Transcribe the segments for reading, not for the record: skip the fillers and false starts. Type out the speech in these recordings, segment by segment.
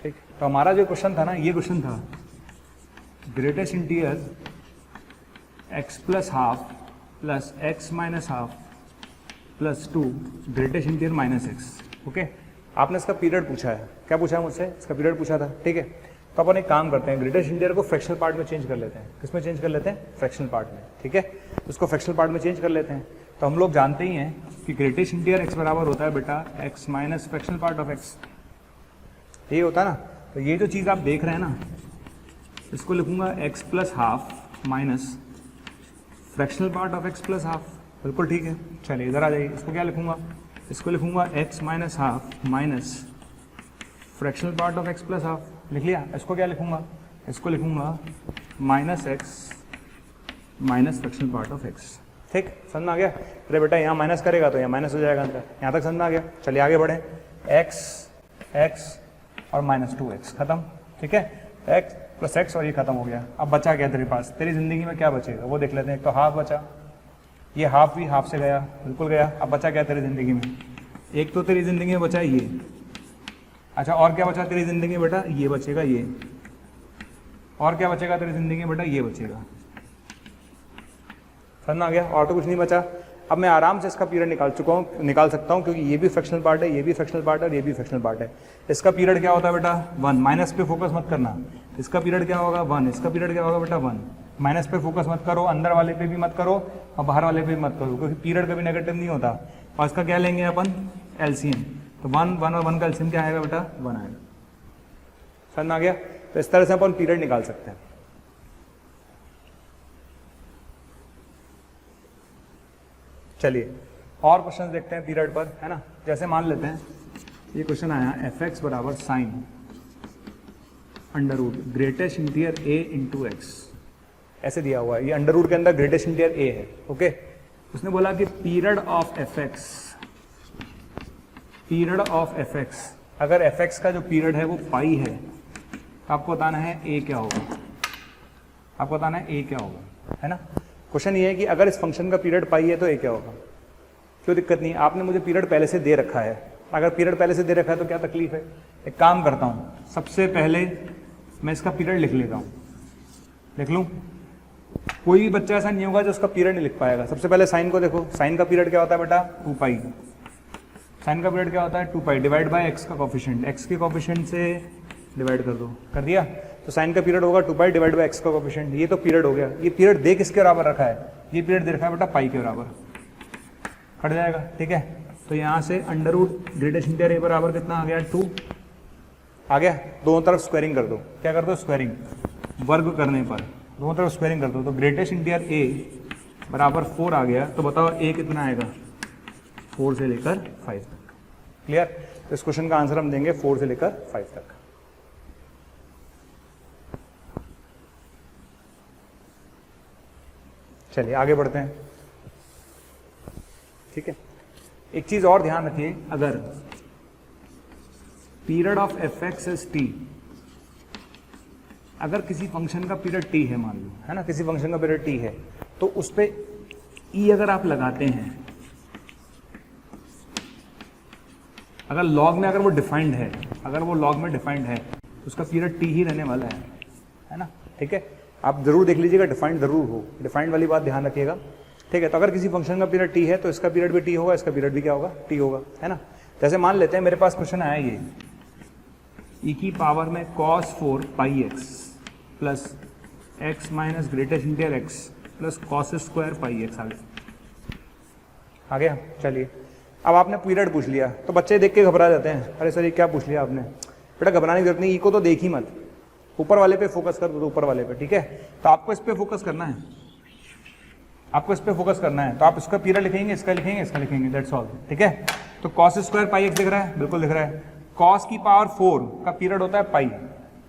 ठीक, तो हमारा जो क्वेश्चन था ना, ये क्वेश्चन था greatest interior x plus half plus x minus half plus 2 greatest interior minus x। Okay, आपने इसका पीरियड पूछा है। क्या पूछा है मुझसे? इसका पीरियड पूछा था। ठीक है, तो अपन एक काम करते हैं, ग्रेटेस्ट इंटीरियर को फ्रैक्शनल पार्ट में चेंज कर लेते हैं। किस में चेंज कर लेते हैं? फ्रैक्शनल पार्ट में। ठीक है, तो उसको फ्रैक्शनल पार्ट में चेंज कर लेते हैं। तो हम लोग जानते ही हैं कि ग्रेटेस्ट इंटीरियर x बराबर होता है बेटा x minus fractional part of x। यही होता है ना। तो ये जो चीज़ आप देख रहे हैं ना, इसको लिखूंगा x plus half minus fractional part of x plus half. बिल्कुल ठीक है। चलिए इधर आ जाइए, इसको क्या लिखूंगा? इसको लिखूंगा x minus half minus fractional part of x plus half. लिख लिया। इसको क्या लिखूंगा? इसको लिखूंगा minus x minus fractional part of x। ठीक, समझ में आ गया? अरे बेटा यहाँ माइनस करेगा तो यहाँ माइनस हो जाएगा अंदर। यहाँ तक समझ में आ गया? चलिए आगे बढ़े। x और माइनस 2x खत्म। ठीक है, x प्लस x और ये खत्म हो गया। अब बचा क्या तेरे पास? तेरी जिंदगी में क्या बचेगा वो देख लेते हैं। एक तो हाफ बचा, ये हाफ भी हाफ से गया, बिल्कुल गया। अब बचा क्या तेरी जिंदगी में? एक तो तेरी जिंदगी में बचा ये। अच्छा, और क्या बचा तेरी जिंदगी में बेटा? ये बचेगा ये। और क्या बचेगा तेरी जिंदगी में बेटा? ये बचेगा। समझ में आ गया? और तो कुछ नहीं बचा। अब मैं आराम से इसका पीरियड निकाल सकता हूँ, क्योंकि ये भी फ्रैक्शनल पार्ट है, ये भी फ्रैक्शनल पार्ट है और ये भी फ्रैक्शनल पार्ट है। इसका पीरियड क्या होता है बेटा? 1। माइनस पे फोकस मत करना। इसका पीरियड क्या होगा? 1। इसका पीरियड क्या होगा बेटा? 1। माइनस पे फोकस मत करो, अंदर वाले पे भी मत करो और बाहर वाले पे भी मत करो, क्योंकि पीरियड कभी नेगेटिव नहीं होता। और इसका क्या लेंगे अपन? एलसीएम। तो 1 और 1 का एलसीएम क्या आएगा बेटा? 1 आएगा। समझ में आ गया? तो इस तरह से अपन पीरियड निकाल सकते हैं। चलिए और क्वेश्चन देखते हैं पीरियड पर, है ना। जैसे मान लेते हैं ये क्वेश्चन आया fx बराबर sine under root greatest interior a into x, ऐसे दिया हुआ है। ये अंडर रूट के अंदर ग्रेटेस्ट इंटीरियर a है। ओके, उसने बोला कि पीरियड ऑफ fx, अगर fx का जो पीरियड है वो पाई है, तो आपको बताना है a क्या होगा। आपको बताना है a क्या होगा, है ना। क्वेश्चन ये है कि अगर इस फंक्शन का पीरियड पाई है तो a क्या होगा। कोई दिक्कत नहीं, आपने मुझे पीरियड पहले से दे रखा है। अगर पीरियड पहले से दे रखा है तो क्या तकलीफ है। एक काम करता हूँ, सबसे पहले मैं इसका पीरियड लिख लेता हूँ। लिख लूँ? कोई भी बच्चा ऐसा नहीं होगा जो उसका पीरियड नहीं लिख पाएगा। सबसे पहले साइन को देखो। साइन का पीरियड क्या होता है बेटा? 2 पाई। साइन का पीरियड क्या होता है? 2 पाई डिवाइड बाय एक्स का कॉफिशिएंट। एक्स के कॉफिशिएंट से डिवाइड कर दो। कर दिया? तो साइन का पीरियड होगा 2 पाई डिवाइड बाय एक्स का कॉफिशिएंट। ये तो पीरियड हो गया। ये पीरियड दे किसके बराबर रखा है? ये पीरियड दे रखा है बेटा पाई के बराबर। कट जाएगा। ठीक है, तो यहाँ से under root greatest interior a बराबर कितना आ गया? 2 आ गया। दोनों तरफ स्क्वायरिंग कर दो। क्या कर दो? स्क्वायरिंग। वर्ग करने पर दोनों तरफ स्क्वायरिंग कर दो, तो ग्रेटेस्ट इंटीरियर a बराबर 4 आ गया। तो बताओ a कितना आएगा? 4 से लेकर 5 तक। क्लियर? तो इस क्वेश्चन का आंसर हम देंगे 4 से लेकर 5 तक। चलिए आगे बढ़ते हैं। ठीक है, एक चीज और ध्यान रखिए, अगर period of fx is t, अगर किसी फंक्शन का पीरियड t है, मान लो, है ना, किसी फंक्शन का पीरियड t है, तो उस पे e अगर आप लगाते हैं, अगर लॉग में अगर वो डिफाइंड है, अगर वो लॉग में डिफाइंड है, तो उसका पीरियड t ही रहने वाला है ना। ठीक है, आप जरूर देख लीजिएगा, डिफाइंड जरूर हो, डिफाइंड वाली बात ध्यान रखिएगा। ठीक है, तो अगर किसी फंक्शन का पीरियड t है तो इसका पीरियड भी t होगा, इसका पीरियड भी क्या होगा? t होगा, है ना। जैसे मान लेते हैं मेरे पास क्वेश्चन आया ये e की पावर में cos 4 पाई x plus x minus greatest interior x plus cos square pi x आ गया। चलिए, अब आपने पीरियड पूछ लिया तो बच्चे देख के घबरा जाते हैं, अरे सर ये क्या पूछ लिया आपने। बेटा घबराने की जरूरत नहीं, e को तो देख ही मत, ऊपर वाले पे फोकस कर दो, ऊपर वाले पे। ठीक है, तो आपको इस पे फोकस करना है, आपको इस पे फोकस करना है। तो आप इसका पीरियड लिखेंगे, इसका लिखेंगे, इसका लिखेंगे, दैट्स ऑल। ठीक है, तो cos स्क्वायर पाई x दिख रहा है? बिल्कुल दिख रहा है। cos की पावर 4 का पीरियड होता है पाई।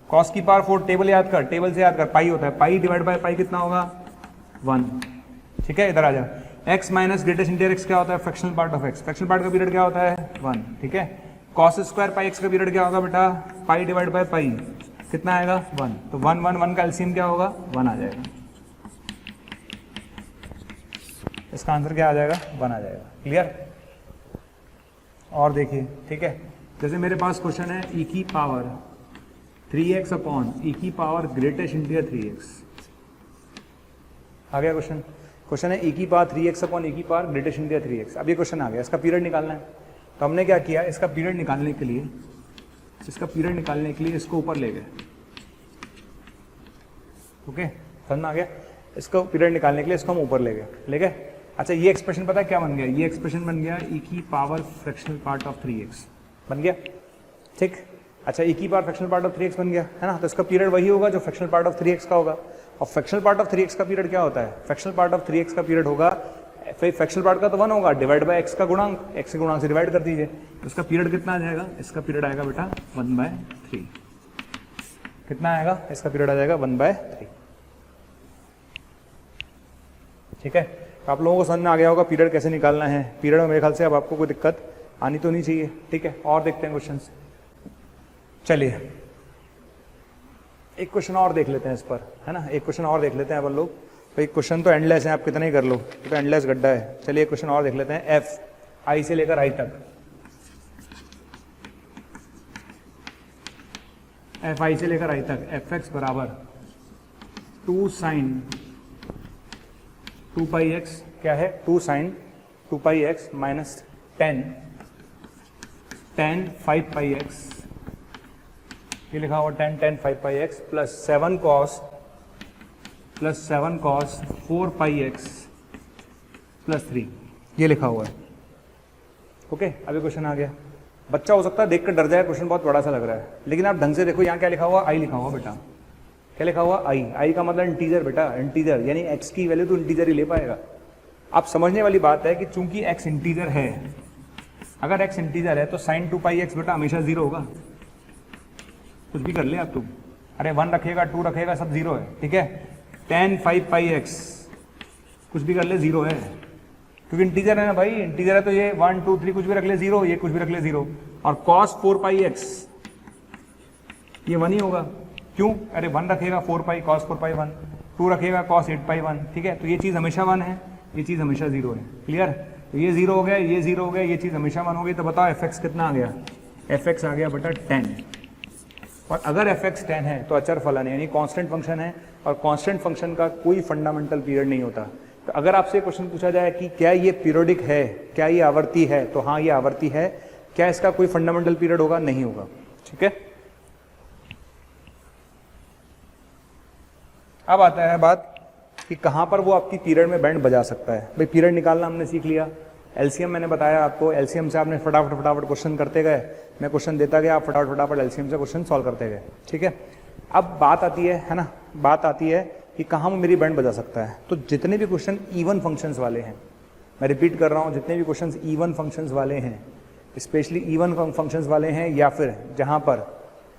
cos की पावर 4 टेबल याद कर, टेबल से याद कर, पाई होता है। पाई डिवाइड बाय पाई कितना होगा? 1। ठीक है, इधर आ जा। x minus greatest interior x क्या होता है? Fractional part of x। Fractional part का पीरियड क्या होता है? 1। ठीक है, cos स्क्वायर पाई x का पीरियड क्या होगा बेटा? पाई डिवाइड बाय पाई कितना आएगा? 1। तो 1 1 1 का एलसीएम क्या होगा? 1 आ जाएगा। इसका आंसर क्या आ जाएगा, 1 आ जाएगा। क्लियर? और देखिए, ठीक है, जैसे मेरे पास क्वेश्चन है e की पावर 3x अपॉन e की पावर ग्रेटेस्ट इंटीजर 3x। आ गया क्वेश्चन? क्वेश्चन है e की पावर 3x अपॉन e की पावर ग्रेटेस्ट इंटीजर 3x। अब ये क्वेश्चन आ गया, इसका पीरियड निकालना है। तो हमने क्या किया, इसका पीरियड निकालने के लिए इसको ऊपर ले गए। ओके, समझ में आ गया? इसको पीरियड निकालने के लिए इसको हम ऊपर ले गए। अच्छा, ये एक्सप्रेशन पता है क्या बन गया? ये एक्सप्रेशन बन गया e की power fractional part of 3x बन गया। ठीक, अच्छा, e की power fractional part of 3x बन गया, है ना? तो इसका पीरियड वही होगा जो फ्रैक्शनल पार्ट ऑफ 3x का होगा। और फ्रैक्शनल पार्ट ऑफ 3x का पीरियड क्या होता है? फ्रैक्शनल पार्ट ऑफ 3x का पीरियड होगा, फ्रैक्शनल पार्ट का तो 1 होगा, डिवाइड बाय x का गुणांक, x के गुणांक से डिवाइड कर दीजिए। इसका पीरियड कितना आ जाएगा? इसका पीरियड आएगा बेटा 1/3। कितना आएगा? इसका पीरियड आ जाएगा 1/3। ठीक है, तो आप लोगों को समझ में आ गया होगा पीरियड कैसे निकालना है। पीरियड में मेरे ख्याल से अब आपको कोई दिक्कत आनी तो नहीं चाहिए। ठीक है, और देखते हैं क्वेश्चन। चलिए एक क्वेश्चन और देख लेते हैं इस पर, है ना? एक क्वेश्चन और देख लेते हैं अपन लोग। भाई क्वेश्चन तो एंडलेस है, आप कितना ही कर लो, तो एंडलेस गड्ढा है। चलिए एक क्वेश्चन और देख लेते हैं। एफ आई से लेकर आई तक, एफ आई से लेकर आई तक एफ एक्स बराबर 2 sin 2 पाई एक्स, क्या है? 2 sin 2 पाई एक्स माइनस 10 5 पाई एक्स, ये लिखा हुआ 10 5 पाई एक्स प्लस 7 cos 4 पाई एक्स प्लस 3, ये लिखा हुआ है। ओके, अभी क्वेश्चन आ गया। बच्चा हो सकता है देख कर डर जाए, क्वेश्चन बहुत बड़ा सा लग रहा है, लेकिन आप ढंग से देखो। यहाँ क्या लिखा हुआ? आई लिखा हुआ बेटा। क्या लिखा हुआ? आई। आई का मतलब इंटीजर बेटा, इंटीजर यानी एक्स की वैल्यू तो इंटीजर ही ले पाएगा। आप समझने वाली बात है कि चूंकि एक्स इंटीजर है, अगर एक्स इंटीजर है तो साइन 2 पाई एक्स बेटा हमेशा 0 होगा। कुछ भी कर ले आप तुम, अरे 1 रखेगा 2 रखेगा सब 0 है। ठीक है, 10 5 पाई एक्स कुछ भी कर ले 0 है, क्योंकि इंटीजर है ना भाई। इंटीजर है तो ये 1 2 3 कुछ भी रख ले 0, ये कुछ भी रख ले 0। और cos 4 पाई एक्स ये 1 ही होगा। क्यों? अरे 1 रखेगा 4 पाई cos 4 पाई 1, 2 रखेगा cos 8 पाई 1। ठीक है, तो ये चीज़ हमेशा 1 है, ये चीज़ हमेशा 0 है। क्लियर? तो ये 0 हो गया, ये 0 हो गया, ये चीज़ हमेशा 1 हो गई। तो बताओ एफ एक्स कितना आ गया? एफ एक्स आ गया बेटा 10। और अगर एफ एक्स 10 है तो अचर फलन है, यानी कांस्टेंट फंक्शन है, और कांस्टेंट फंक्शन का कोई फंडामेंटल पीरियड नहीं होता। तो अगर आपसे क्वेश्चन पूछा जाए कि क्या ये पीरियोडिक है, क्या ये आवर्ती है, तो हाँ ये आवर्ती है। क्या इसका कोई फंडामेंटल पीरियड होगा? नहीं होगा। ठीक है, अब आता है बात कि कहाँ पर वो आपकी पीरियड में बैंड बजा सकता है। भाई पीरियड निकालना हमने सीख लिया, एलसीएम मैंने बताया आपको, एलसीएम से आपने फटाफट क्वेश्चन करते गए, मैं क्वेश्चन देता गया, आप फटाफट एलसीएम से क्वेश्चन सॉल्व करते गए। ठीक है, अब बात आती है ना, बात आती है कि कहाँ में मेरी बैंड बजा सकता है। तो जितने भी क्वेश्चन इवन फंक्शंस वाले हैं, मैं रिपीट कर रहा हूँ, जितने भी क्वेश्चन इवन फंक्शंस वाले हैं, स्पेशली इवन फंक्शंस वाले हैं, या फिर जहाँ पर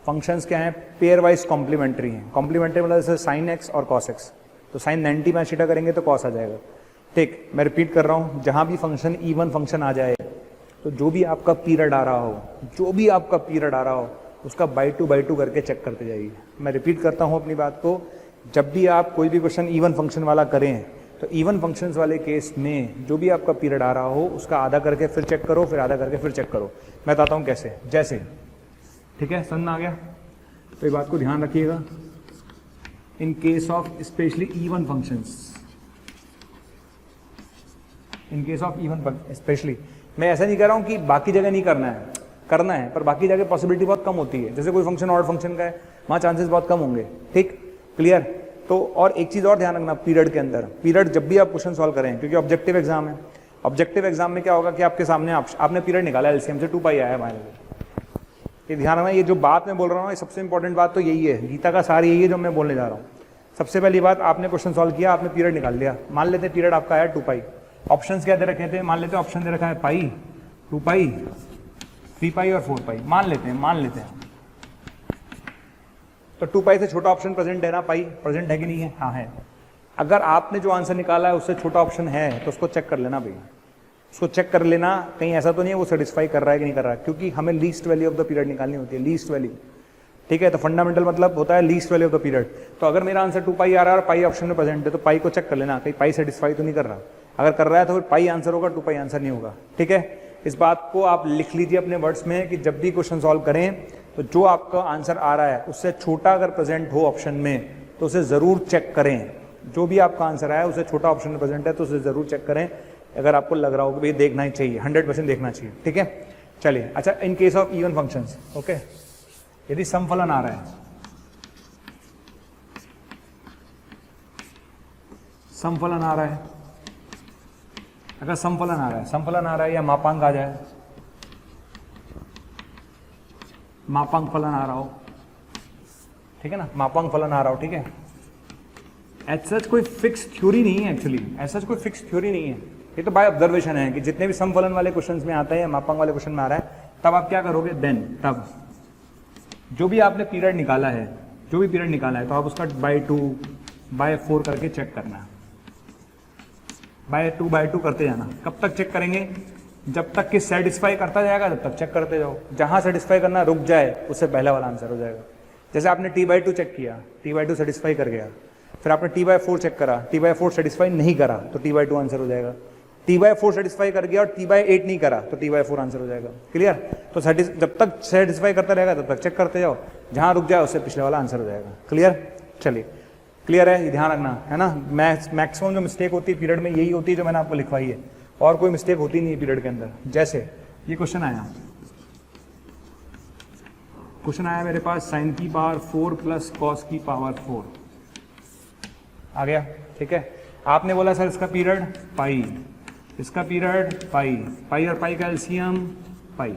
फंक्शंस क्या हैं, पेयर वाइज कॉम्प्लीमेंट्री हैं। कॉम्प्लीमेंट्री मतलब जैसे साइन एक्स और कॉस एक्स, तो साइन 90 में सीटा करेंगे तो कॉस आ जाएगा। ठीक, मैं रिपीट कर रहा हूँ, जहाँ भी फंक्शन इवन फंक्शन आ जाए, तो जो भी आपका पीरियड आ रहा हो, जो भी आपका पीरियड आ रहा हो, उसका बाई टू करके चेक करते जाइए। मैं रिपीट करता हूँ अपनी बात को, जब भी आप कोई भी क्वेश्चन इवन फंक्शन वाला करें, तो इवन फंक्शंस वाले केस में जो भी आपका पीरियड आ रहा हो, उसका आधा करके फिर चेक करो, फिर आधा करके फिर चेक करो। मैं बताता हूँ कैसे, जैसे, ठीक है, समझ में आ गया? तो ये बात को ध्यान रखिएगा। In case of specially even functions, in case of even specially, मैं ऐसा नहीं कह रहा हूँ कि बाकी जगह नहीं करना है, करना है, पर बाकी जगह पॉसिबिलिटी बहुत कम होती है। जैसे कोई फंक्शन ऑड फंक्शन का है, वहाँ चांसेस बहुत कम होंगे। ठीक, क्लियर? तो और एक चीज़ और ध्यान रखना, पीरियड के अंदर, पीरियड जब भी आप क्वेश्चन सॉल्व करें, क्योंकि ऑब्जेक्टिव एग्जाम है, ऑब्जेक्टिव एग्जाम में क्या होगा कि आपके सामने आपने पीरियड निकाला, एलसीएम से 2 पाई आया हमारे लिए। ये ध्यान रखना, ये जो बात मैं बोल रहा हूँ, ये सबसे इंपॉर्टेंट बात तो यही है, गीता का सार यही है जो मैं बोलने जा रहा हूँ। सबसे पहली बात, आपने क्वेश्चन सॉल्व किया, आपने पीरियड निकाल लिया, मान लेते हैं पीरियड आपका आया 2 पाई। ऑप्शन क्या दे रखे थे? मान लेते हैं ऑप्शन दे रखा है पाई, 2 पाई, 3 पाई और 4 पाई। मान लेते हैं तो 2 पाई से छोटा ऑप्शन प्रेजेंट है ना? पाई प्रेजेंट है कि नहीं है? हाँ है। अगर आपने जो आंसर निकाला है उससे छोटा ऑप्शन है तो उसको चेक कर लेना भैया, उसको चेक कर लेना, कहीं ऐसा तो नहीं है वो सेटिस्फाई कर रहा है कि नहीं कर रहा है, क्योंकि हमें least value of the period निकालनी होती है, लीस्ट वैल्यू। ठीक है, तो फंडामेंटल मतलब होता है least value of the period. तो अगर मेरा आंसर 2 पाई आ रहा है और पाई ऑप्शन में प्रेजेंट है, तो पाई को चेक कर लेना, कहीं पाई सेटिस्फाई तो नहीं कर रहा। अगर कर रहा है तो फिर पाई आंसर होगा, 2 पाई आंसर नहीं होगा। ठीक है, इस बात को आप लिख लीजिए अपने वर्ड्स में कि जब भी क्वेश्चन सॉल्व करें तो जो आपका आंसर आ रहा है उससे छोटा अगर प्रेजेंट हो ऑप्शन में तो उसे ज़रूर चेक करें। जो भी आपका आंसर आया उसे छोटा ऑप्शन में प्रेजेंट है तो उसे ज़रूर चेक करें, अगर आपको लग रहा हो कि भाई देखना ही चाहिए, 100% देखना चाहिए। ठीक है, चलिए। अच्छा, in case of even functions, okay, यदि समफलन आ रहा है, समफलन आ रहा है, अगर समफलन आ रहा है या मापांक आ जाए, मापांक फलन आ रहा हो, ठीक है ना, मापांक फलन आ रहा हो, ठीक है। एज सच कोई फिक्स थ्योरी नहीं है, एक्चुअली एज सच कोई फिक्स थ्योरी नहीं है, ये तो बाय ऑब्जर्वेशन है कि जितने भी समफलन वाले क्वेश्चंस में आता है या मापांक वाले क्वेश्चन में आ रहा है, तब आप क्या करोगे, देन तब जो भी आपने पीरियड निकाला है, तो आप उसका बाय 2 बाय 4 करके चेक करना है, बाय 2 करते जाना। कब तक चेक करेंगे, जब तक कि सेटिस्फाई करता जाएगा तब तक चेक करते जाओ, जहां सेटिस्फाई करना रुक जाए उससे पहले वाला आंसर हो जाएगा। जैसे आपने t/2 चेक किया, t/2 सेटिस्फाई कर गया, फिर आपने t/4 चेक करा, t/4 सेटिस्फाई नहीं करा तो t/2 आंसर हो जाएगा, t/4 सेटिस्फाई कर गया और t/8 नहीं करा तो t/4 आंसर हो जाएगा। क्लियर, तो जब तक सेटिस्फाई करता रहेगा तब तक चेक करते जाओ, जहां रुक जाए उससे पिछले वाला आंसर हो जाएगा। क्लियर, चलिए, क्लियर है, ये ध्यान रखना है ना। मैक्सिमम जो मिस्टेक होती है पीरियड में यही होती है जो मैंने आपको लिखवाई है, और कोई मिस्टेक होती नहीं है पीरियड के अंदर। जैसे ये क्वेश्चन आया मेरे पास, sin की पावर 4 प्लस cos की पावर 4 आ गया। ठीक है, आपने बोला सर इसका पीरियड पाई, इसका पीरियड पाई, पाई और पाई का एलसीएम पाई।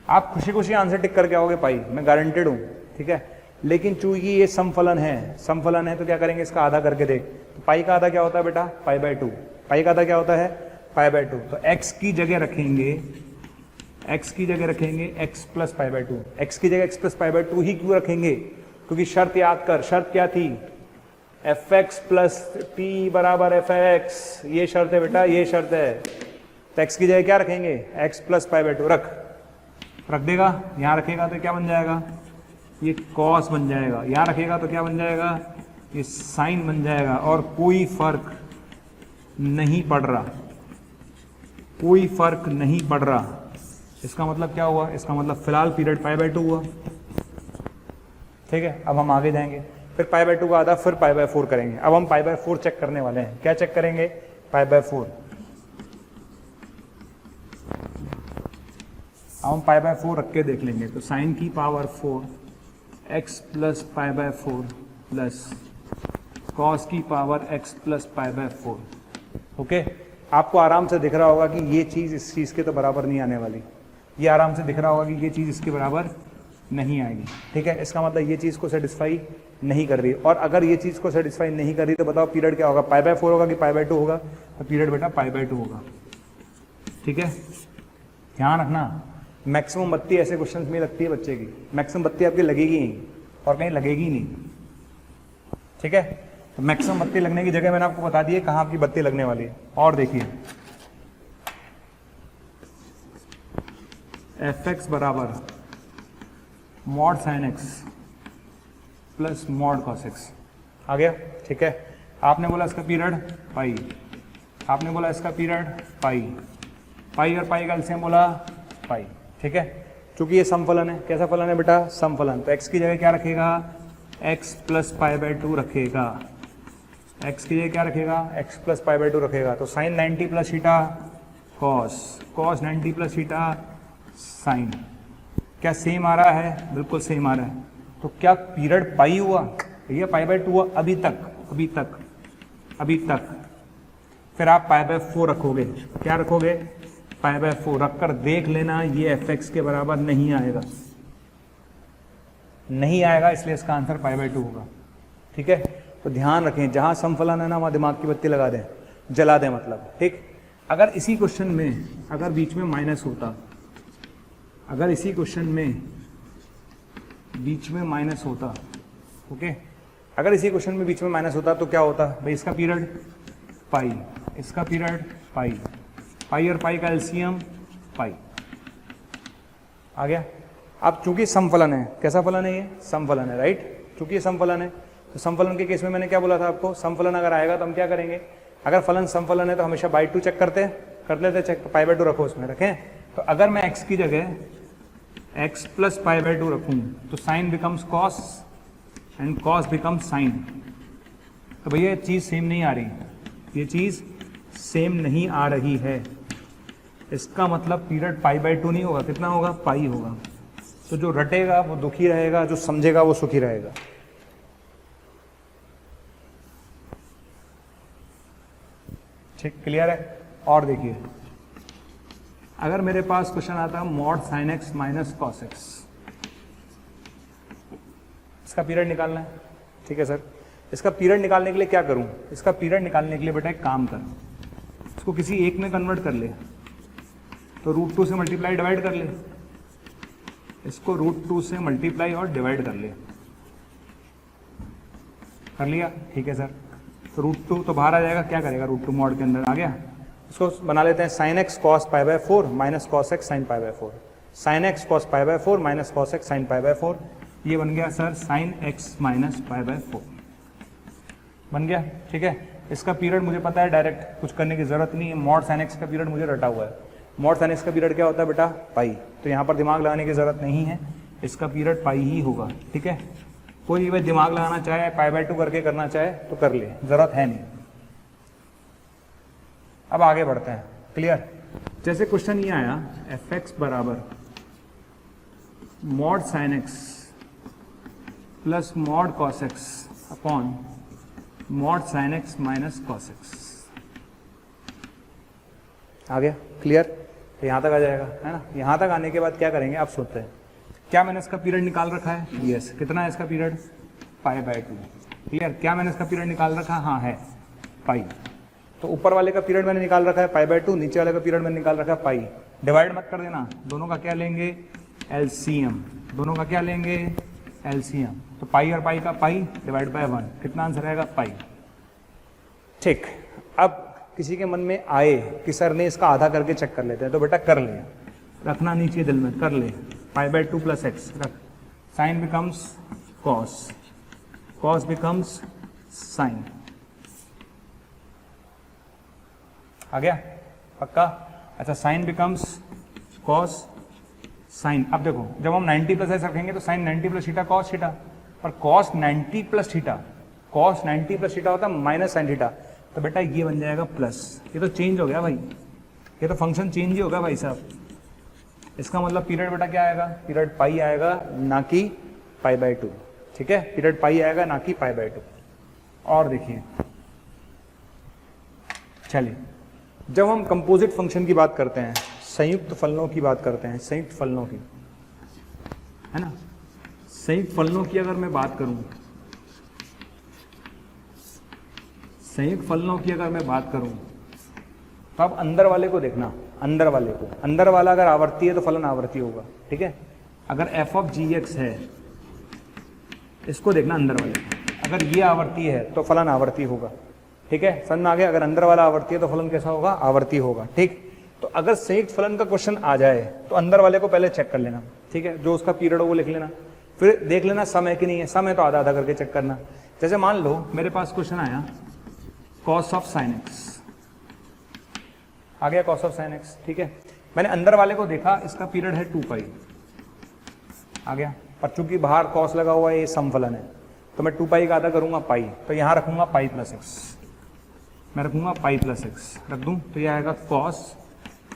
आप खुशी खुशी आंसर टिक करके आओगे पाई, मैं गारंटेड हूँ। ठीक है, लेकिन चूंकि ये समफलन है तो क्या करेंगे, इसका आधा करके देख। तो पाई का आधा क्या होता है बेटा, π/2। पाई का आधा क्या होता है, π/2। तो x की जगह रखेंगे x प्लस π/2। x की जगह x प्लस π/2 ही क्यों रखेंगे, क्योंकि शर्त याद कर, शर्त क्या थी, fx प्लस t बराबर fx, ये शर्त है बेटा, ये शर्त है। तो x की जगह क्या रखेंगे, x प्लस π/2 रख देगा, यहाँ रखेगा तो क्या बन जाएगा, ये कॉस बन जाएगा, यहाँ रखेगा तो क्या बन जाएगा, ये साइन बन जाएगा, और कोई फर्क नहीं पड़ रहा, कोई फर्क नहीं पड़ रहा। इसका मतलब क्या हुआ, इसका मतलब फिलहाल पीरियड π/2 हुआ। ठीक है, अब हम आगे जाएंगे, फिर π/2 का आधा, फिर π/4 करेंगे। अब हम π/4 चेक करने वाले हैं। क्या चेक करेंगे, π/4। अब हम π/4 रख के देख लेंगे। तो साइन की power 4 x plus π/4 plus cos की पावर x प्लस π/4। ओके, आपको आराम से दिख रहा होगा कि ये चीज़ इस चीज़ के तो बराबर नहीं आने वाली, ये आराम से दिख रहा होगा कि ये चीज़ इसके बराबर नहीं आएगी। ठीक है, इसका मतलब ये चीज़ को सेटिस्फाई नहीं कर रही, और अगर ये चीज़ को सेटिस्फाई नहीं कर रही तो बताओ पीरियड क्या होगा, π/4 होगा कि π/2 होगा, तो पीरियड बेटा π/2 होगा। ठीक है, ध्यान रखना, मैक्सिमम बत्ती ऐसे क्वेश्चंस में लगती है बच्चे की, मैक्सिमम बत्ती आपकी लगेगी ही और कहीं लगेगी नहीं। ठीक है, तो मैक्सिमम बत्ती लगने की जगह मैंने आपको बता दी है कहाँ आपकी बत्ती लगने वाली है। और देखिए, fx बराबर mod sign x plus mod cos x आ गया। ठीक है, आपने बोला इसका पीरियड पाई, आपने बोला इसका पीरियड पाई, पाई और पाई का एलसीएम बोला पाई। ठीक है, चूंकि ये समफलन है, कैसा फलन है बेटा, समफलन, तो x की जगह क्या रखेगा, x प्लस π/2 रखेगा, x की जगह क्या रखेगा, x प्लस π/2 रखेगा। तो sine 90 plus theta cos, cos 90 plus theta sine, क्या सेम आ रहा है, बिल्कुल सेम आ रहा है। तो क्या पीरियड पाई हुआ, ये π/2 हुआ अभी तक। फिर आप π/4 रखोगे, क्या रखोगे, π/4 रखकर देख लेना ये fx के बराबर नहीं आएगा, इसलिए इसका आंसर π/2 होगा। ठीक है, तो ध्यान रखें, जहां समफलन है ना वहां दिमाग की बत्ती लगा दें, जला दें मतलब। ठीक, अगर इसी क्वेश्चन में अगर बीच में माइनस होता, अगर इसी क्वेश्चन में बीच में माइनस होता, ओके, अगर इसी क्वेश्चन में बीच में माइनस होता तो क्या होता भाई, इसका पीरियड पाई, इसका पीरियड पाई, पाई और पाई का एलसीएम पाई आ गया। अब चूंकि समफलन है, कैसा फलन है ये, समफलन है, राइट, चूंकि ये समफलन है तो समफलन के केस में मैंने क्या बोला था आपको, समफलन अगर आएगा तो हम क्या करेंगे, अगर फलन सम फलन है तो हमेशा बाई टू चेक कर लेते चेक, तो पाई बाई टू रखो उसमें, रखें। तो अगर मैं x की जगह x plus pi by two रखूँ तो sine becomes cos and cos becomes sine. तो भैया ये चीज़ सेम नहीं आ रही, ये चीज़ सेम नहीं आ रही है। इसका मतलब पीरियड पाई बाई टू नहीं होगा, कितना होगा, पाई होगा। तो जो रटेगा वो दुखी रहेगा, जो समझेगा वो सुखी रहेगा। ठीक, क्लियर है। और देखिए, अगर मेरे पास क्वेश्चन आता mod sine x minus cos x, इसका पीरियड निकालना है। ठीक है सर, इसका पीरियड निकालने के लिए क्या करूं? इसका पीरियड निकालने के लिए बेटा एक काम कर, इसको किसी एक में कन्वर्ट कर ले, तो रूट टू से मल्टीप्लाई डिवाइड कर ले, इसको रूट टू से मल्टीप्लाई और डिवाइड कर ले। कर लिया? ठीक है सर। तो रूट टू तो बाहर आ जाएगा, क्या करेगा, रूट टू मॉड के अंदर आ गया। इसको बना लेते हैं sine x cos pi by 4 minus cos x sine pi by 4, sine x cos pi by 4 minus cos x sine pi by 4। ये बन गया sir sign x minus pi by 4 बन गया। ठीक है, इसका पीरियड मुझे पता है, डायरेक्ट कुछ करने की जरूरत नहीं है। मॉड साइन एक्स का पीरियड मुझे रटा हुआ है। मॉड साइन एक्स का पीरियड क्या होता है बेटा, पाई। तो यहाँ पर दिमाग लगाने की जरूरत नहीं है, इसका पीरियड पाई ही होगा। ठीक है, कोई भी दिमाग लगाना चाहे, पाई बाय 2 करके करना चाहे तो कर ले, जरूरत है नहीं। अब आगे बढ़ते हैं, क्लियर। जैसे क्वेश्चन ये आया एफ एक्स बराबर mod sine x plus mod cos x upon mod sine x minus cos x. आ गया, क्लियर। तो यहां तक आ जाएगा, है ना। यहां तक आने के बाद क्या करेंगे, आप सोचते हैं क्या मैंने इसका पीरियड निकाल रखा है, यस। कितना है इसका पीरियड, पाई बाय 2। क्लियर। क्या मैंने इसका पीरियड निकाल रखा है, हाँ है, पाई। तो ऊपर वाले का पीरियड मैंने निकाल रखा है पाई बाय 2, नीचे वाले का पीरियड मैंने निकाल रखा है पाई। डिवाइड मत कर देना, दोनों का क्या लेंगे, एलसीएम। दोनों का क्या लेंगे, एलसीएम। तो पाई और पाई का पाई डिवाइड बाय 1, कितना आंसर आएगा, पाई। ठीक, अब किसी के मन में आए कि सर ने इसका आधा करके चेक कर लेते हैं, तो बेटा कर ले, रखना नहीं चाहिए दिल में, कर ले। पाई बाय 2 प्लस एक्स रख, sine becomes cos, cos becomes sine. आ गया, पक्का। अच्छा, साइन बिकम्स कॉस साइन। अब देखो, जब हम 90 प्लस एस रखेंगे तो sine 90 plus theta cos theta, पर cos 90 plus theta, cos 90 plus theta होता है माइनस साइन थीटा। तो बेटा ये बन जाएगा प्लस। ये तो चेंज हो गया भाई, ये तो फंक्शन चेंज ही होगा भाई साहब। इसका मतलब पीरियड बेटा क्या आएगा, पीरियड पाई आएगा ना कि पाई बाय 2। ठीक है, पीरियड पाई आएगा ना कि पाई बाय 2। और देखिए, चलिए, जब हम कंपोजिट फंक्शन की बात करते हैं, संयुक्त फलनों की बात करते हैं, संयुक्त फलनों की, है ना, संयुक्त फलनों की अगर मैं बात करूं, संयुक्त फलनों की अगर मैं बात करूं, तो अब अंदर वाले को देखना, अंदर वाले को, अंदर वाला अगर आवर्ती है तो फलन आवर्ती होगा। ठीक है, अगर एफ ऑफ जी एक्स है, इसको देखना अंदर वाले को, अगर ये आवर्ती है तो फलन आवर्ती होगा। ठीक है, समझ में आ गया। अगर अंदर वाला आवर्ती है तो फलन कैसा होगा, आवर्ती होगा। ठीक, तो अगर संयुक्त फलन का क्वेश्चन आ जाए तो अंदर वाले को पहले चेक कर लेना। ठीक है, जो उसका पीरियड हो वो लिख लेना, फिर देख लेना सम है कि नहीं है। सम है तो आधा आधा करके चेक करना। जैसे मान लो मेरे पास क्वेश्चन आया कॉस ऑफ साइन एक्स, आ गया कॉस ऑफ साइन एक्स। ठीक है, मैंने अंदर वाले को देखा, इसका पीरियड है 2 पाई, आ गया। पर चूंकि बाहर कॉस लगा हुआ है, ये सम फलन है, तो मैं 2 पाई का आधा करूंगा पाई, तो यहां रखूंगा पाई प्लस एक्स, मैं रखूंगा पाई प्लस एक्स रख दूं, तो यह आएगा कॉस,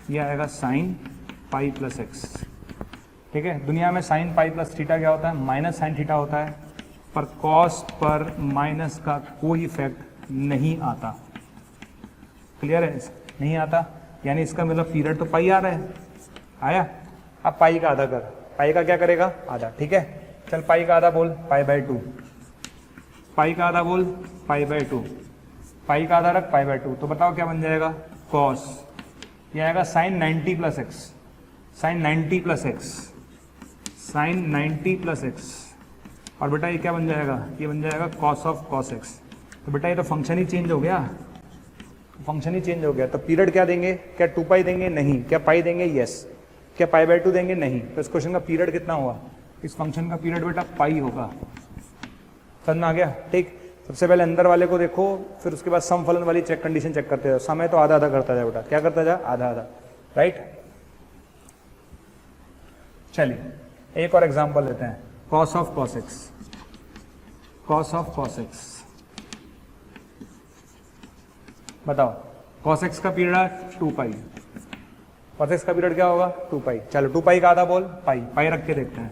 यह आएगा साइन पाई प्लस एक्स। ठीक है, दुनिया में साइन पाई प्लस थीटा क्या होता है, माइनस साइन थीटा होता है, पर कॉस पर माइनस का कोई इफेक्ट नहीं आता। क्लियर है, नहीं आता, यानी इसका मतलब पीरियड तो पाई आ रहा है, आया। अब पाई का आधा कर, पाई का क्या करेगा, आधा। ठीक है, चल पाई का आधा बोल, पाई बाय 2, पाई का आधा बोल, पाई बाय 2, पाई का आधा रख, पाई बाय 2। तो बताओ क्या बन जाएगा, कॉस, ये आएगा sine 90 plus x, sine 90 plus x, sine 90 plus x. और बेटा ये क्या बन जाएगा, ये बन जाएगा कॉस ऑफ कॉस एक्स। तो बेटा ये तो फंक्शन ही चेंज हो गया, फंक्शन ही चेंज हो गया। तो पीरियड क्या देंगे, क्या 2 पाई देंगे, नहीं। क्या पाई देंगे, यस। क्या पाई बाय 2 देंगे, नहीं। तो इस क्वेश्चन का पीरियड कितना हुआ, इस फंक्शन का पीरियड बेटा पाई होगा। समझ में आ गया। ठीक, सबसे पहले अंदर वाले को देखो, फिर उसके बाद सम फलन वाली चेक कंडीशन चेक करते जाओ। समय तो आधा आधा करता जाए बेटा, क्या करता जा, आधा आधा, राइट। चलिए एक और एग्जांपल लेते हैं, cos of cos x, cos of cos x। बताओ cos x का पीरियड 2 पाई, cos x का पीरियड क्या होगा 2 पाई। चलो 2 पाई का आधा बोल पाई, पाई रख के देखते हैं।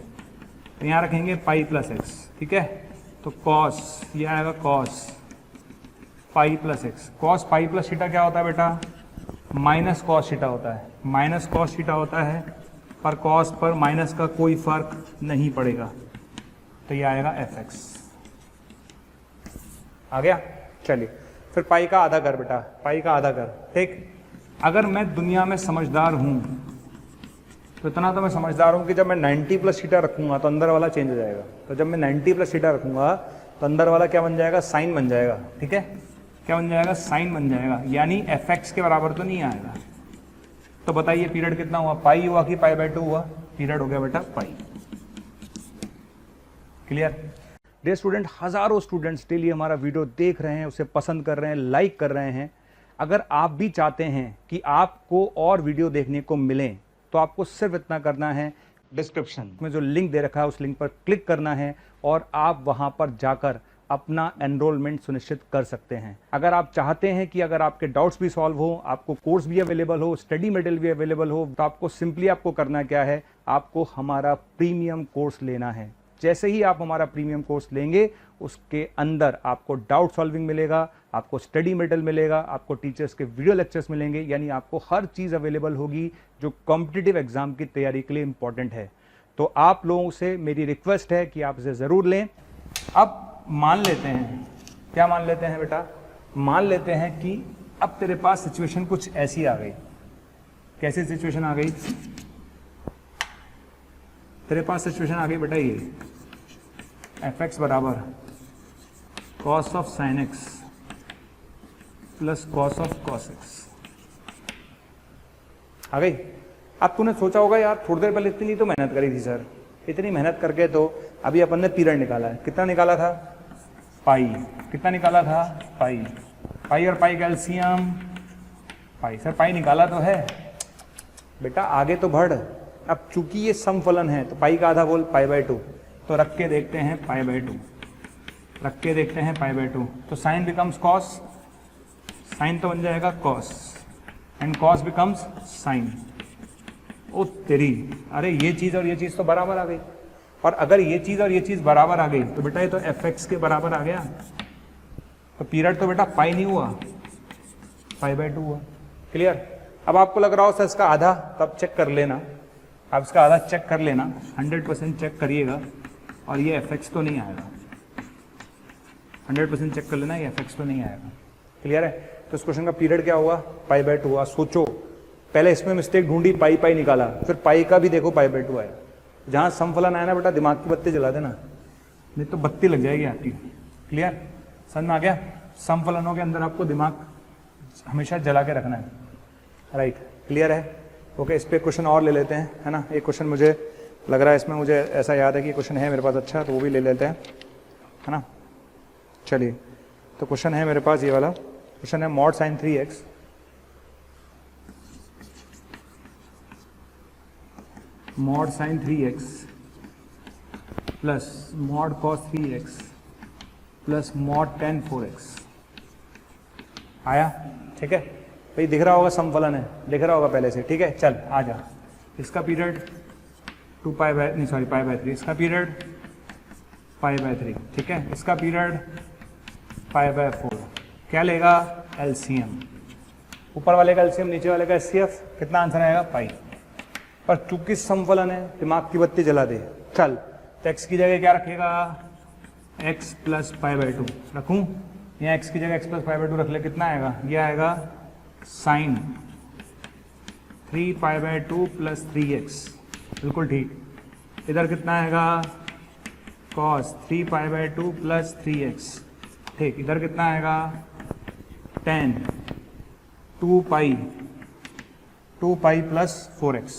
तो यहाँ रखेंगे पाई प्लस एक्स, ठीक है। तो cos ये आएगा cos pi plus x. cos pi plus theta क्या होता है बेटा, माइनस cos थीटा होता है, माइनस cos थीटा होता है, पर cos पर माइनस का कोई फर्क नहीं पड़ेगा, तो ये आएगा fx। आ गया। चलिए फिर पाई का आधा कर बेटा, पाई का आधा कर, ठीक। अगर मैं दुनिया में समझदार हूं तो इतना तो मैं समझदार हूं कि जब मैं 90 प्लस थीटा रखूंगा तो अंदर वाला चेंज हो जाएगा। तो जब मैं 90 प्लस थीटा रखूंगा तो अंदर वाला क्या बन जाएगा, साइन बन जाएगा, ठीक है। क्या बन जाएगा, साइन बन जाएगा, यानी fx के बराबर तो नहीं आएगा। तो बताइए पीरियड कितना हुआ, पाई हुआ कि पाई बाय 2 हुआ, पीरियड हो गया बेटा पाई। क्लियर। डियर स्टूडेंट, हजारों स्टूडेंट्स डेली हमारा वीडियो देख रहे हैं, उसे पसंद कर रहे हैं, लाइक कर रहे हैं। अगर आप भी चाहते हैं कि आपको और वीडियो देखने को मिलें तो आपको सिर्फ इतना करना है, डिस्क्रिप्शन में जो लिंक दे रखा है उस लिंक पर क्लिक करना है और आप वहां पर जाकर अपना एनरोलमेंट सुनिश्चित कर सकते हैं। अगर आप चाहते हैं कि अगर आपके डाउट्स भी सॉल्व हो, आपको कोर्स भी अवेलेबल हो, स्टडी मटेरियल भी अवेलेबल हो, तो आपको सिंपली आपको करना क्या है, आपको हमारा प्रीमियम कोर्स लेना है। जैसे ही आप हमारा प्रीमियम कोर्स लेंगे उसके अंदर आपको डाउट सॉल्विंग मिलेगा, आपको स्टडी मटेरियल मिलेगा, आपको टीचर्स के वीडियो लेक्चर्स मिलेंगे, यानी आपको हर चीज़ अवेलेबल होगी जो कॉम्पिटिटिव एग्जाम की तैयारी के लिए इंपॉर्टेंट है। तो आप लोगों से मेरी रिक्वेस्ट है कि आप इसे ज़रूर लें। अब मान लेते हैं, क्या मान लेते हैं बेटा, मान लेते हैं कि अब तेरे पास सिचुएशन कुछ ऐसी आ गई। कैसी सिचुएशन आ गई, तेरे पास सिचुएशन आ गई बेटा ये, fx बराबर cos of sin x plus cos of cos x आ गई। अब तूने सोचा होगा यार थोड़ी देर पहले इतनी तो मेहनत करी थी सर, इतनी मेहनत करके तो अभी अपन ने पीरियड निकाला है, कितना निकाला था, पाई, कितना निकाला था, पाई, पाई और पाई का एलसीएम पाई। सर पाई निकाला तो है बेटा, आगे तो बढ़। अब चूंकि ये सम फलन है तो पाई का आधा बोल पाई बाय 2, तो रख के देखते हैं पाई बाय 2, रख के देखते हैं पाई बाय 2। तो साइन बिकम्स कॉस, साइन तो बन जाएगा cos, and cos becomes sine. ओ तेरी, अरे ये चीज़ और ये चीज़ तो बराबर आ गई, और अगर ये चीज़ और ये चीज़ बराबर आ गई तो बेटा ये तो fx के बराबर आ गया। तो पीरियड तो बेटा पाई नहीं हुआ, पाई बाय 2 हुआ। क्लियर। अब आपको लग रहा हो सर इसका आधा, तब चेक कर लेना, आप इसका आधा चेक कर लेना, 100% चेक करिएगा, और ये fx तो नहीं आएगा, 100% चेक कर लेना, ये fx तो नहीं आएगा। क्लियर है। तो इस क्वेश्चन का पीरियड क्या हुआ, पाई बाय 2 हुआ। सोचो, पहले इसमें मिस्टेक ढूंढी, पाई पाई निकाला, फिर पाई का भी देखो पाई बाय 2 आया। जहां सम फलन आया ना बेटा, दिमाग की बत्ती जला देना, नहीं तो बत्ती लग जाएगी आपकी। क्लियर, समझ में आ गया। सम फलनों के अंदर आपको दिमाग हमेशा जला के रखना है, राइट। क्लियर है। ओके, इस पे क्वेश्चन और ले लेते हैं, है ना। एक क्वेश्चन मुझे लग रहा है इसमें, मुझे ऐसा याद है कि क्वेश्चन है मेरे पास, अच्छा तो वो भी ले लेते हैं, है ना। चलिए, तो क्वेश्चन है मेरे पास ये वाला, क्वेश्चन है mod sine 3x mod sine 3x plus mod cos 3x plus mod ten 4x आया। ठीक है भाई, दिख रहा होगा सम फलन है, दिख रहा होगा पहले से। ठीक है, चल आ जा। इसका पीरियड 2 पाई बाय, नहीं सॉरी पाई बाय 3, इसका पीरियड पाई बाय 3, ठीक है। इसका पीरियड पाई बाय 4। क्या लेगा, एलसीएम, ऊपर वाले का एलसीएम, नीचे वाले का एचसीएफ, कितना आंसर आएगा, पाई। पर चूंकि सम फलन है, दिमाग की बत्ती जला दे। चल, तो एक्स की जगह क्या रखेगा, एक्स प्लस पाई बाय 2 रखूँ, यहाँ एक्स की जगह एक्स प्लस पाई बाय 2 रख ले, कितना आएगा, ये आएगा sign 3 pi by 2 plus 3x, बिल्कुल ठीक। इधर कितना आएगा, cos 3 pi by 2 plus 3x, ठीक। इधर कितना आएगा, टेन 2 पाई प्लस 4x,